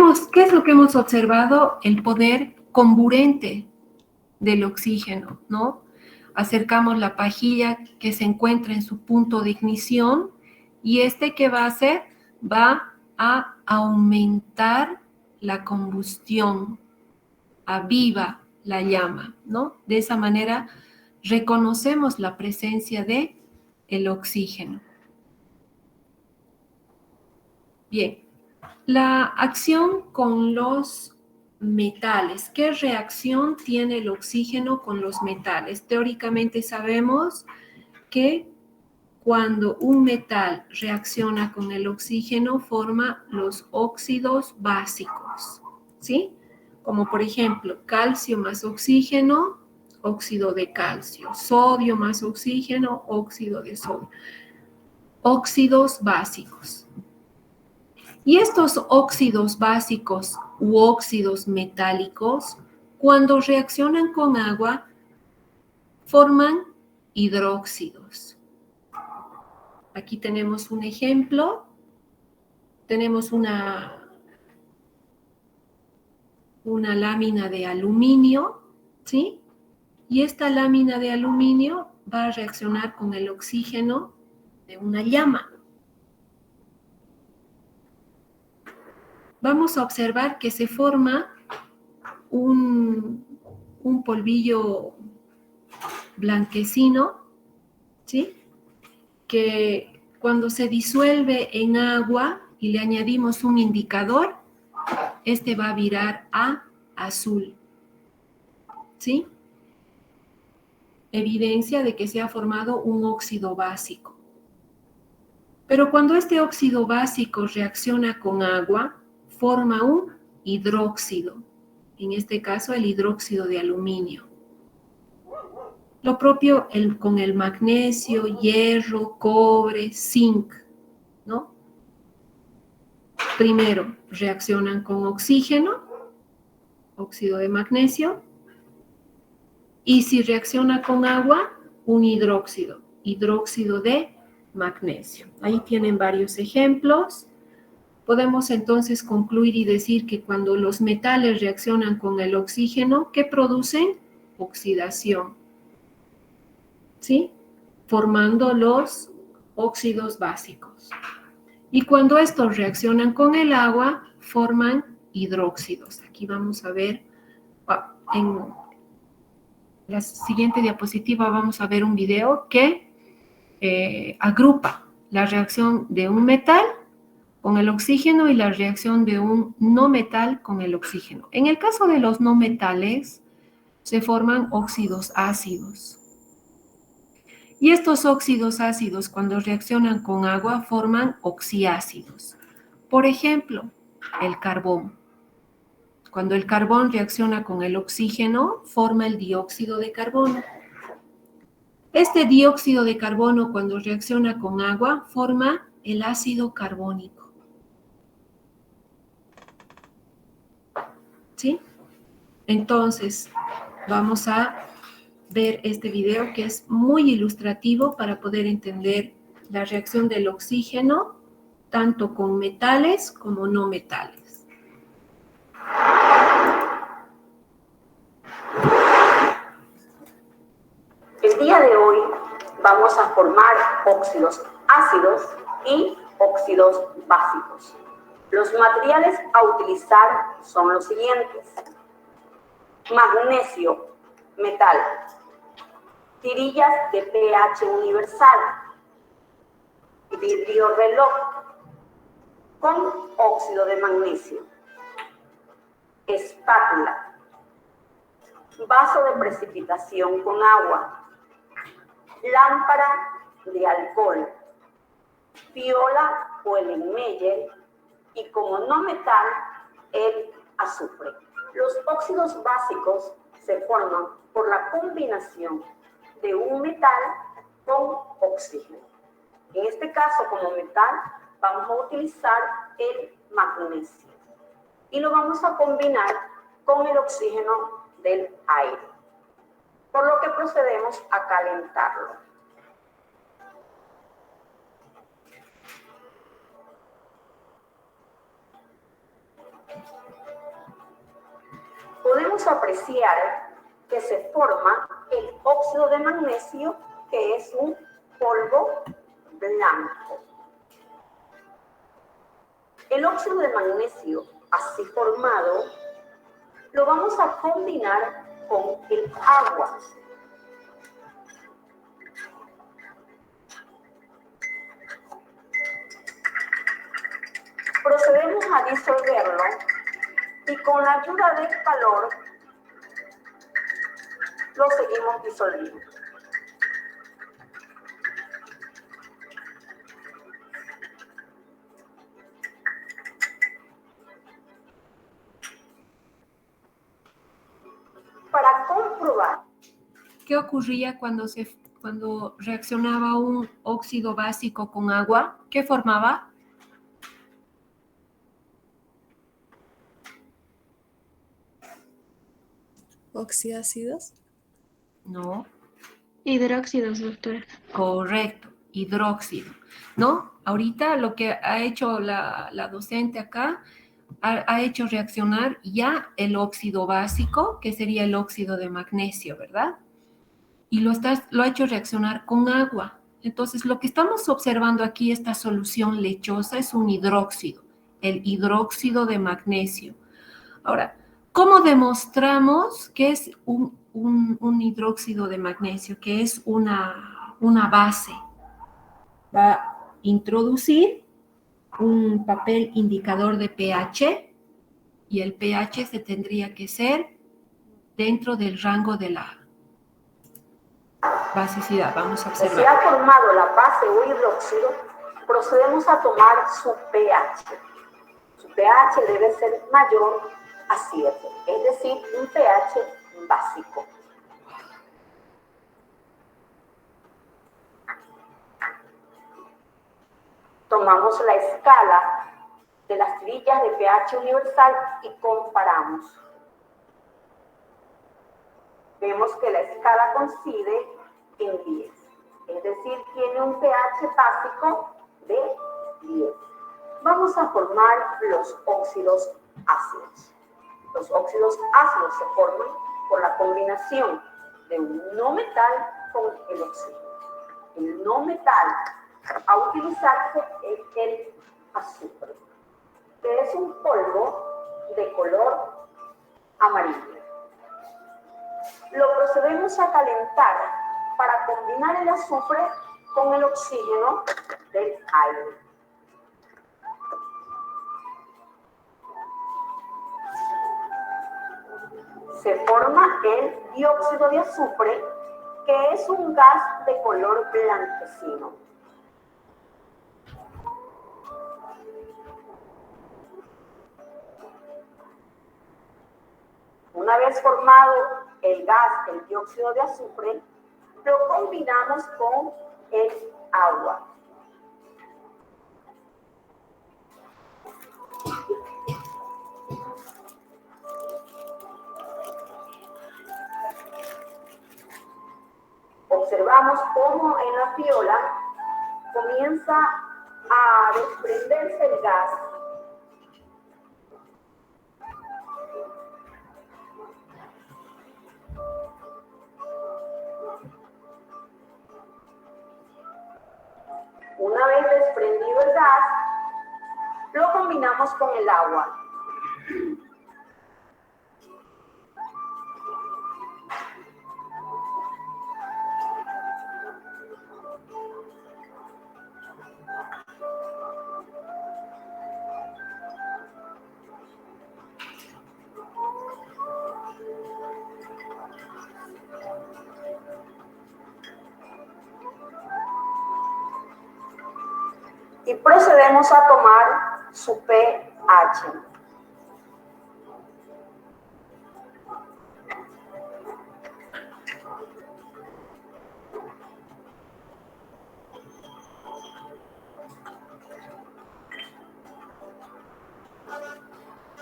es lo que hemos observado? El poder comburente del oxígeno, ¿no? Acercamos la pajilla que se encuentra en su punto de ignición y ¿qué va a hacer? Va a aumentar la combustión, aviva la llama, ¿no? De esa manera reconocemos la presencia de el oxígeno. Bien. La acción con los metales. ¿Qué reacción tiene el oxígeno con los metales? Teóricamente sabemos que cuando un metal reacciona con el oxígeno forma los óxidos básicos, ¿sí? Como por ejemplo, calcio más oxígeno, óxido de calcio. Sodio más oxígeno, óxido de sodio. Óxidos básicos. Y estos óxidos básicos u óxidos metálicos, cuando reaccionan con agua, forman hidróxidos. Aquí tenemos un ejemplo. Tenemos una una lámina de aluminio, ¿sí? Y esta lámina de aluminio va a reaccionar con el oxígeno de una llama. Vamos a observar que se forma un polvillo blanquecino, ¿sí? Que cuando se disuelve en agua y le añadimos un indicador, este va a virar a azul, ¿sí? Evidencia de que se ha formado un óxido básico. Pero cuando este óxido básico reacciona con agua, forma un hidróxido, en este caso el hidróxido de aluminio. Lo propio con el magnesio, hierro, cobre, zinc, ¿no? Primero reaccionan con oxígeno, óxido de magnesio, y si reacciona con agua, un hidróxido, hidróxido de magnesio. Ahí tienen varios ejemplos. Podemos entonces concluir y decir que cuando los metales reaccionan con el oxígeno, ¿qué producen? Oxidación, ¿sí? Formando los óxidos básicos. Y cuando estos reaccionan con el agua, forman hidróxidos. Aquí vamos a ver, en la siguiente diapositiva vamos a ver un video que agrupa la reacción de un metal con el oxígeno y la reacción de un no metal con el oxígeno. En el caso de los no metales, se forman óxidos ácidos. Y estos óxidos ácidos, cuando reaccionan con agua, forman oxiácidos. Por ejemplo, el carbón. Cuando el carbón reacciona con el oxígeno, forma el dióxido de carbono. Este dióxido de carbono, cuando reacciona con agua, forma el ácido carbónico. ¿Sí? Entonces, vamos a ver este video que es muy ilustrativo para poder entender la reacción del oxígeno tanto con metales como no metales. El día de hoy vamos a formar óxidos ácidos y óxidos básicos. Los materiales a utilizar son los siguientes: magnesio, metal, tirillas de pH universal, vidrio reloj con óxido de magnesio, espátula, vaso de precipitación con agua, lámpara de alcohol, piola o el Erlenmeyer, y como no metal, el azufre. Los óxidos básicos se forman por la combinación de un metal con oxígeno. En este caso, como metal, vamos a utilizar el magnesio y lo vamos a combinar con el oxígeno del aire, por lo que procedemos a calentarlo. Podemos apreciar que se forma el óxido de magnesio, que es un polvo blanco. El óxido de magnesio, así formado, lo vamos a combinar con el agua. Procedemos a disolverlo y con la ayuda del calor lo seguimos disolviendo. Para comprobar. ¿Qué ocurría cuando reaccionaba un óxido básico con agua? ¿Qué formaba? ¿Oxiácidos? No. Hidróxidos, doctora. Correcto, hidróxido, ¿no? Ahorita lo que ha hecho la docente acá, ha hecho reaccionar ya el óxido básico, que sería el óxido de magnesio, ¿verdad? Y lo ha hecho reaccionar con agua. Entonces, lo que estamos observando aquí, esta solución lechosa, es un hidróxido, el hidróxido de magnesio. Ahora, ¿cómo demostramos que es un hidróxido de magnesio, que es una base? Va a introducir un papel indicador de pH y el pH se tendría que ser dentro del rango de la basicidad. Vamos a Si observar. se ha formado la base o hidróxido, procedemos a tomar su pH. Su pH debe ser mayor a 7, es decir, un pH básico. Tomamos la escala de las tirillas de pH universal y comparamos. Vemos que la escala coincide en 10, es decir, tiene un pH básico de 10. Vamos a formar los óxidos ácidos. Los óxidos ácidos se forman por la combinación de un no metal con el oxígeno. El no metal a utilizarse es el azufre, que es un polvo de color amarillo. Lo procedemos a calentar para combinar el azufre con el oxígeno del aire. Se forma el dióxido de azufre, que es un gas de color blanquecino. Una vez formado el gas, el dióxido de azufre, lo combinamos con el agua. Observamos cómo en la piola comienza a desprenderse el gas. Una vez desprendido el gas, lo combinamos con el agua. Y procedemos a tomar su pH.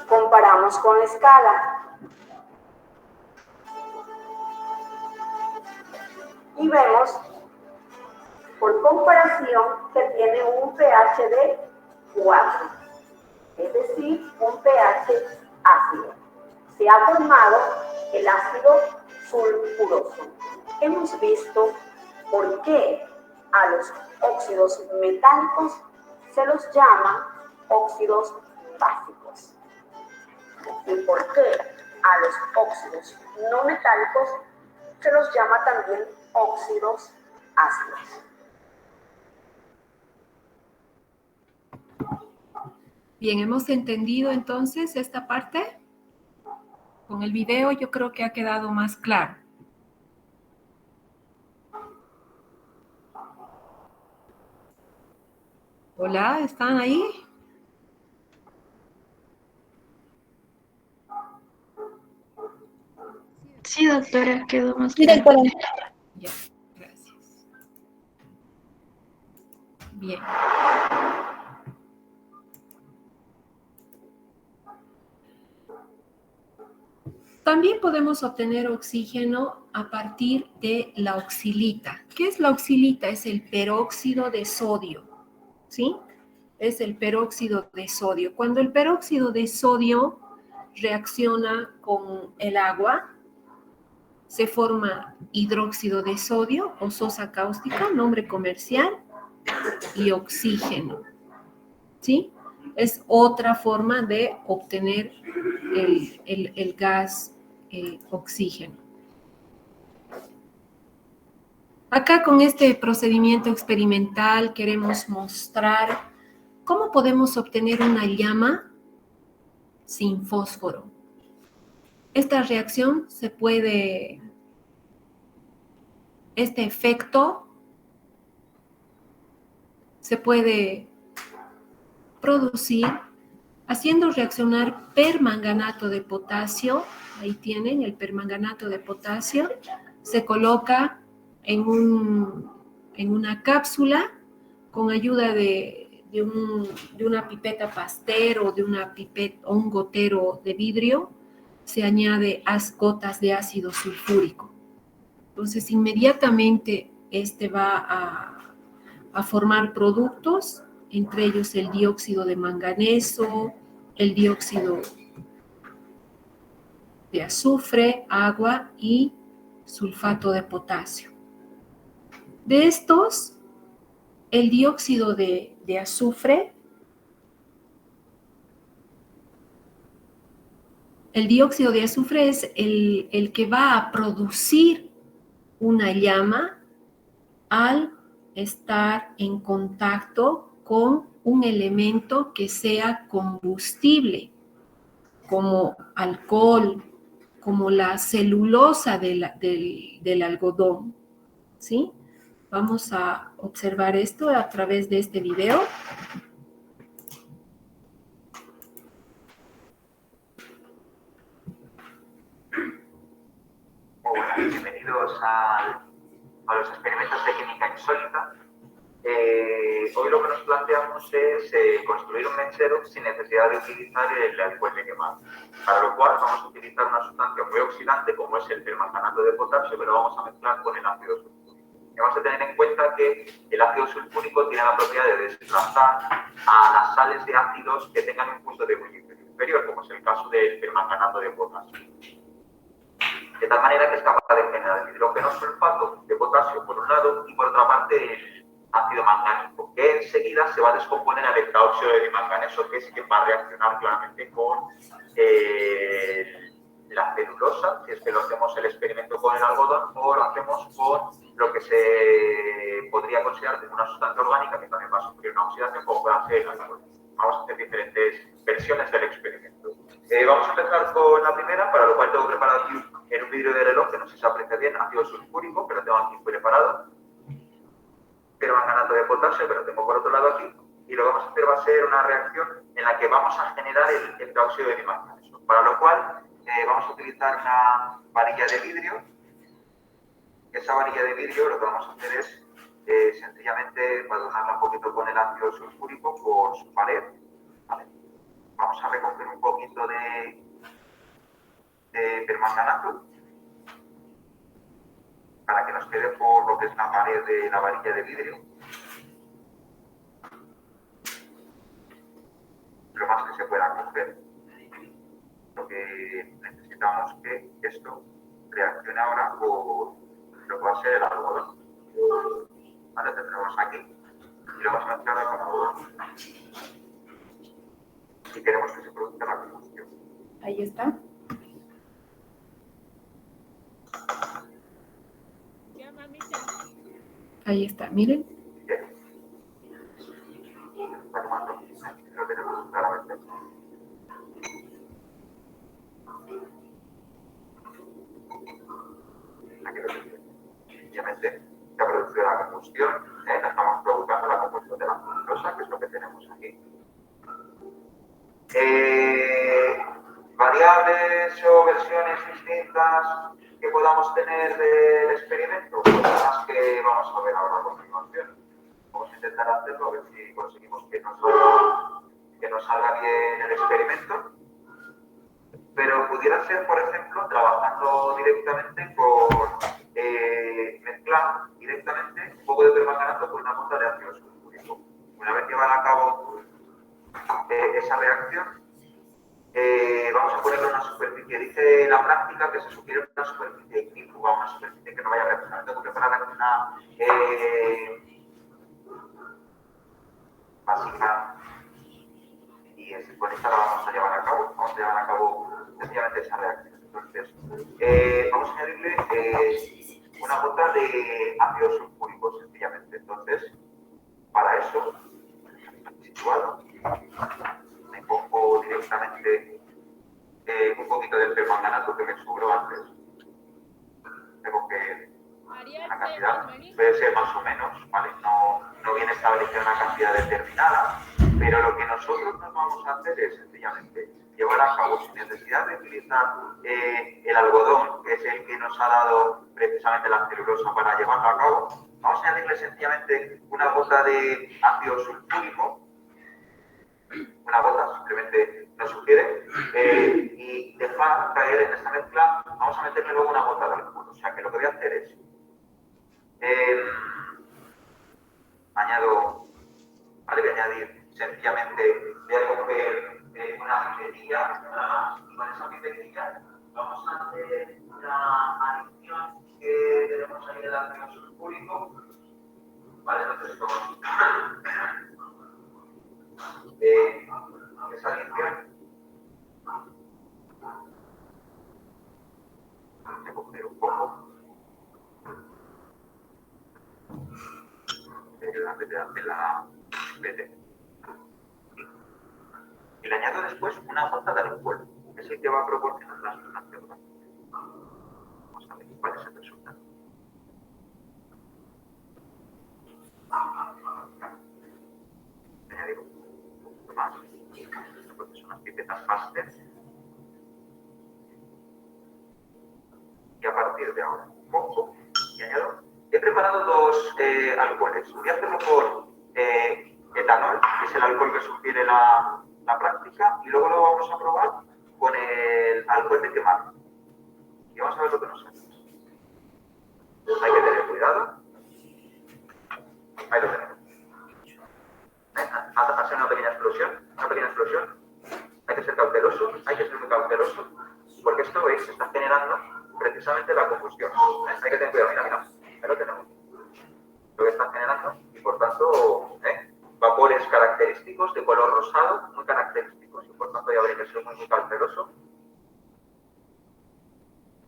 Comparamos con la escala. Y vemos, por comparación, que tiene un pH de 4, es decir, un pH ácido. Se ha formado el ácido sulfuroso. Hemos visto por qué a los óxidos metálicos se los llama óxidos básicos y por qué a los óxidos no metálicos se los llama también óxidos ácidos. Bien, ¿hemos entendido entonces esta parte? Con el video yo creo que ha quedado más claro. Hola, ¿están ahí? Sí, doctora, quedó más Sí, claro. doctora. Ya, gracias. Bien. También podemos obtener oxígeno a partir de la oxilita. ¿Qué es la oxilita? Es el peróxido de sodio, ¿sí? es el peróxido de sodio. Cuando el peróxido de sodio reacciona con el agua, se forma hidróxido de sodio o sosa cáustica, nombre comercial, y oxígeno. ¿Sí? Es otra forma de obtener el gas oxígeno. Acá con este procedimiento experimental queremos mostrar cómo podemos obtener una llama sin fósforo. Esta reacción este efecto se puede producir haciendo reaccionar permanganato de potasio. Ahí tienen el permanganato de potasio. Se coloca en una cápsula con ayuda de una pipeta Pasteur o de una pipeta o un gotero de vidrio. Se añade gotas de ácido sulfúrico. Entonces, inmediatamente este va a formar productos, entre ellos el dióxido de manganeso, el dióxido de azufre, agua y sulfato de potasio. De estos, el dióxido de azufre, es el que va a producir una llama al estar en contacto con un elemento que sea combustible, como alcohol, como la celulosa del algodón, ¿sí? Vamos a observar esto a través de este video. Bienvenidos a los experimentos de química insólita. Hoy lo que nos planteamos es construir un mechero sin necesidad de utilizar el alcohol de quemar, para lo cual vamos a utilizar una sustancia muy oxidante como es el permanganato de potasio, pero lo vamos a mezclar con el ácido sulfúrico. Y vamos a tener en cuenta que el ácido sulfúrico tiene la propiedad de desplazar a las sales de ácidos que tengan un punto de ebullición inferior, como es el caso del permanganato de potasio. De tal manera que es capaz de generar el hidrógeno sulfato de potasio por un lado y por otra parte el ácido mangánico, que enseguida se va a descomponer al tetraóxido de manganeso, que es que va a reaccionar claramente con la celulosa, si es que lo hacemos el experimento con el algodón, o lo hacemos con lo que se podría considerar como una sustancia orgánica que también va a sufrir una oxidación, como puede ser el alcohol. Vamos a hacer diferentes versiones del experimento. Vamos a empezar con la primera, para lo cual tengo preparado aquí en un vidrio de reloj, que no sé si se aprecia bien, ácido sulfúrico, que lo tengo aquí preparado. Permanganato de potasio, que lo tengo por otro lado aquí. Y lo que vamos a hacer va a ser una reacción en la que vamos a generar el tetraóxido de manganeso. Para lo cual vamos a utilizar una varilla de vidrio. Esa varilla de vidrio lo que vamos a hacer es sencillamente adornarla un poquito con el ácido sulfúrico por su pared. ¿Vale? Vamos a recoger un poquito de permanganato para que nos quede por lo que es la pared de la varilla de vidrio. Lo más que se pueda coger. Lo que necesitamos que esto reaccione ahora con lo que va a ser el algodón. Vale, tendremos aquí y lo vamos a mezclar con algodón. Y queremos que se produzca la combustión. Ahí está. Ahí está, miren. Bien. Está tomando. Lo tenemos claramente. Aquí lo tenemos. Obviamente, se ha producido la combustión. Estamos provocando la combustión de la celulosa, que es lo que tenemos aquí. Variables o versiones distintas que podamos tener del experimento, pues las que vamos a ver ahora a continuación. Vamos a intentar hacerlo, a ver si conseguimos que nos salga bien el experimento. Pero pudiera ser, por ejemplo, trabajando directamente con mezclar directamente un poco de permanganato con una gota de ácido sulfúrico. Una vez llevar a cabo esa reacción, vamos a ponerle una superficie. Dice la práctica que se sugiere una superficie ignífuga, una superficie que no vaya a reaccionar. Tengo que preparar aquí una básica y con esta la vamos a llevar a cabo. Vamos a llevar a cabo sencillamente esa reacción. Entonces, vamos a añadirle una gota de ácido sulfúrico, sencillamente. Entonces, para eso, situado, me pongo directamente un poquito de permanganato que me sobró antes. Tengo que una cantidad, puede ser más o menos, ¿vale? No viene establecida una cantidad determinada, pero lo que nosotros nos vamos a hacer es sencillamente llevar a cabo sin necesidad de utilizar el algodón, que es el que nos ha dado precisamente la celulosa para llevarlo a cabo. Vamos a añadirle sencillamente una gota de ácido sulfúrico, una gota, simplemente nos sugiere, y dejar caer en esta mezcla. Vamos a meterle luego una gota de alcohol. O sea que lo que voy a hacer es añado, ¿vale? Voy a añadir sencillamente, voy a coger una pipetilla y con esa pipetilla vamos a hacer una adición que tenemos ahí del ácido sulfúrico, ¿vale? Entonces con esa adición voy a coger un poco de la pipeta y le añado después una gota de alcohol, que es el que va a proporcionar la sustancia. Vamos a ver cuál es el resultado. Añadir un poquito más, porque son unas pipetas Pasteur. Y a partir de ahora, un poco, y añado. He preparado dos alcoholes. Voy a hacerlo con etanol, que es el alcohol que sugiere la práctica, y luego lo vamos a probar con el alcohol de quemar. Y vamos a ver lo que nos sale. Hay que tener cuidado. Ahí lo tenemos. Va a ser una pequeña explosión. Hay que ser cauteloso, hay que ser muy cauteloso, porque esto, veis, se está generando precisamente la combustión. Hay que tener cuidado, mira, ahí lo tenemos. Lo que está generando, y por tanto, vapores característicos de color rosado, muy característicos, y por tanto ya habría que ser muy cauteloso.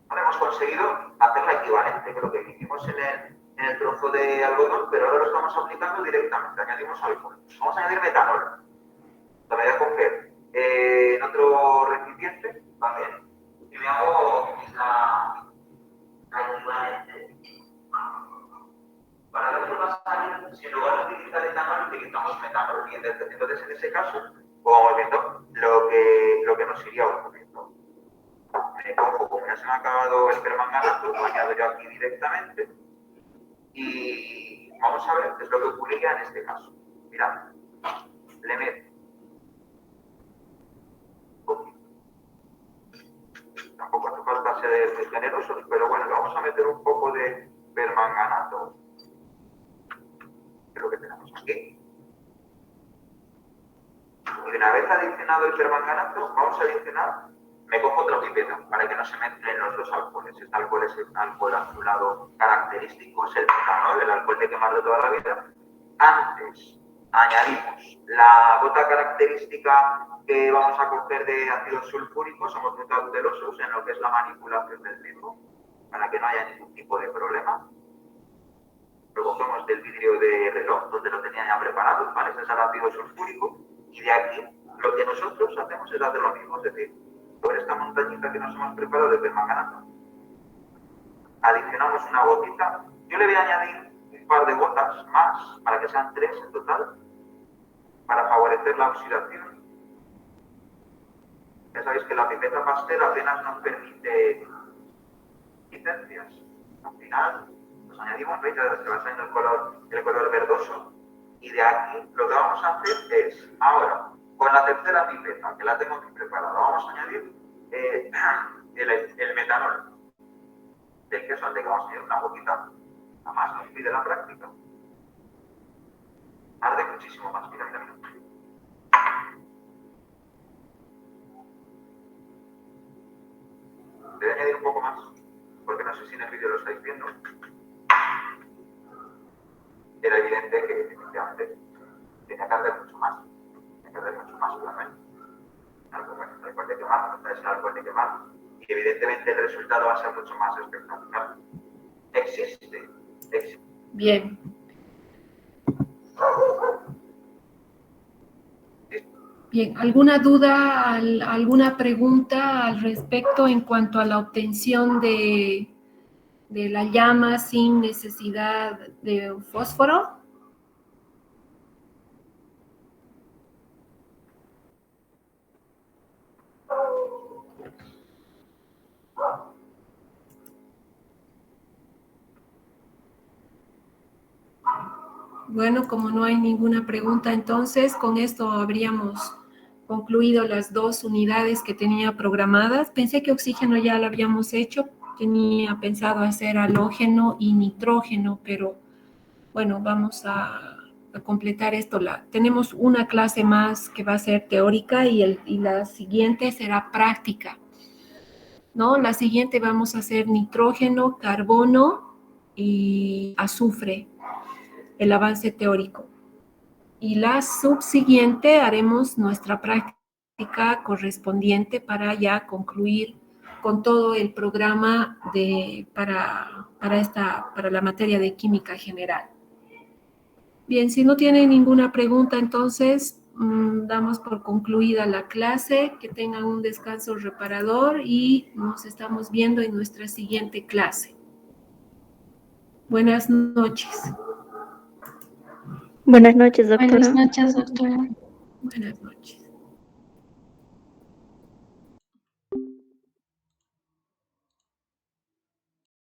Ahora hemos conseguido hacer la equivalente que lo que hicimos en el trozo de algodón, pero ahora lo estamos aplicando directamente. Añadimos alcohol. Vamos a añadir metanol. Lo voy a coger en otro recipiente también y me hago la equivalente. Para lo que va a salir, si en lugar de utilizar etanol, utilizamos metanol. Y entonces, en ese caso, como vamos viendo, lo que nos iría ocurriendo. Me cojo, como ya se me ha acabado el permanganato, lo añado yo aquí directamente y vamos a ver qué es lo que ocurriría en este caso. Mirad, le meto un poquito. Tampoco hace falta ser muy generosos, pero bueno, le vamos a meter un poco de permanganato, que es lo que tenemos aquí. Y una vez adicionado el permanganato, vamos a adicionar. Me cojo otra pipeta para que no se mezclen los dos alcoholes. Este alcohol es el alcohol azulado característico, es el metanol, el alcohol de quemar de toda la vida. Antes añadimos la gota característica que vamos a coger de ácido sulfúrico. Somos muy cautelosos en lo que es la manipulación del mismo, para que no haya ningún tipo de problema. Lo cogemos del vidrio de reloj, donde lo tenía ya preparado, ¿vale? Ese es el ácido sulfúrico. Y de aquí lo que nosotros hacemos es hacer lo mismo, es decir, sobre esta montañita que nos hemos preparado de permanganato, adicionamos una gotita. Yo le voy a añadir un par de gotas más, para que sean 3 en total, para favorecer la oxidación. Ya sabéis que la pipeta Pasteur apenas nos permite licencias. Al final, los añadimos, veis, ya se va saliendo el color verdoso. Y de aquí lo que vamos a hacer es, ahora, con la tercera pipeta, que la tengo aquí preparada, vamos a añadir el metanol, del que solamente vamos a añadir una poquita, nada más nos pide la práctica. Arde muchísimo más, mira. te voy a añadir un poco más, porque no sé si en el vídeo lo estáis viendo. Era evidente que efectivamente tenía que arder mucho más. Tenía que arder mucho más solamente. Alcohol de quemar, no es el alcohol de quemar. Y evidentemente el resultado va a ser mucho más espectacular. Existe. Bien. Bien, ¿alguna duda, alguna pregunta al respecto en cuanto a la obtención de la llama sin necesidad de fósforo? Bueno, como no hay ninguna pregunta, entonces con esto habríamos concluido las 2 unidades que tenía programadas. Pensé que oxígeno ya lo habíamos hecho, tenía pensado hacer halógeno y nitrógeno, pero bueno, vamos a completar esto. Tenemos una clase más que va a ser teórica y la siguiente será práctica, ¿no? La siguiente vamos a hacer nitrógeno, carbono y azufre, el avance teórico. Y la subsiguiente haremos nuestra práctica correspondiente para ya concluir con todo el programa para la materia de química general. Bien, si no tienen ninguna pregunta, entonces damos por concluida la clase. Que tengan un descanso reparador y nos estamos viendo en nuestra siguiente clase. Buenas noches. Buenas noches, doctora. Buenas noches, doctora. Buenas noches.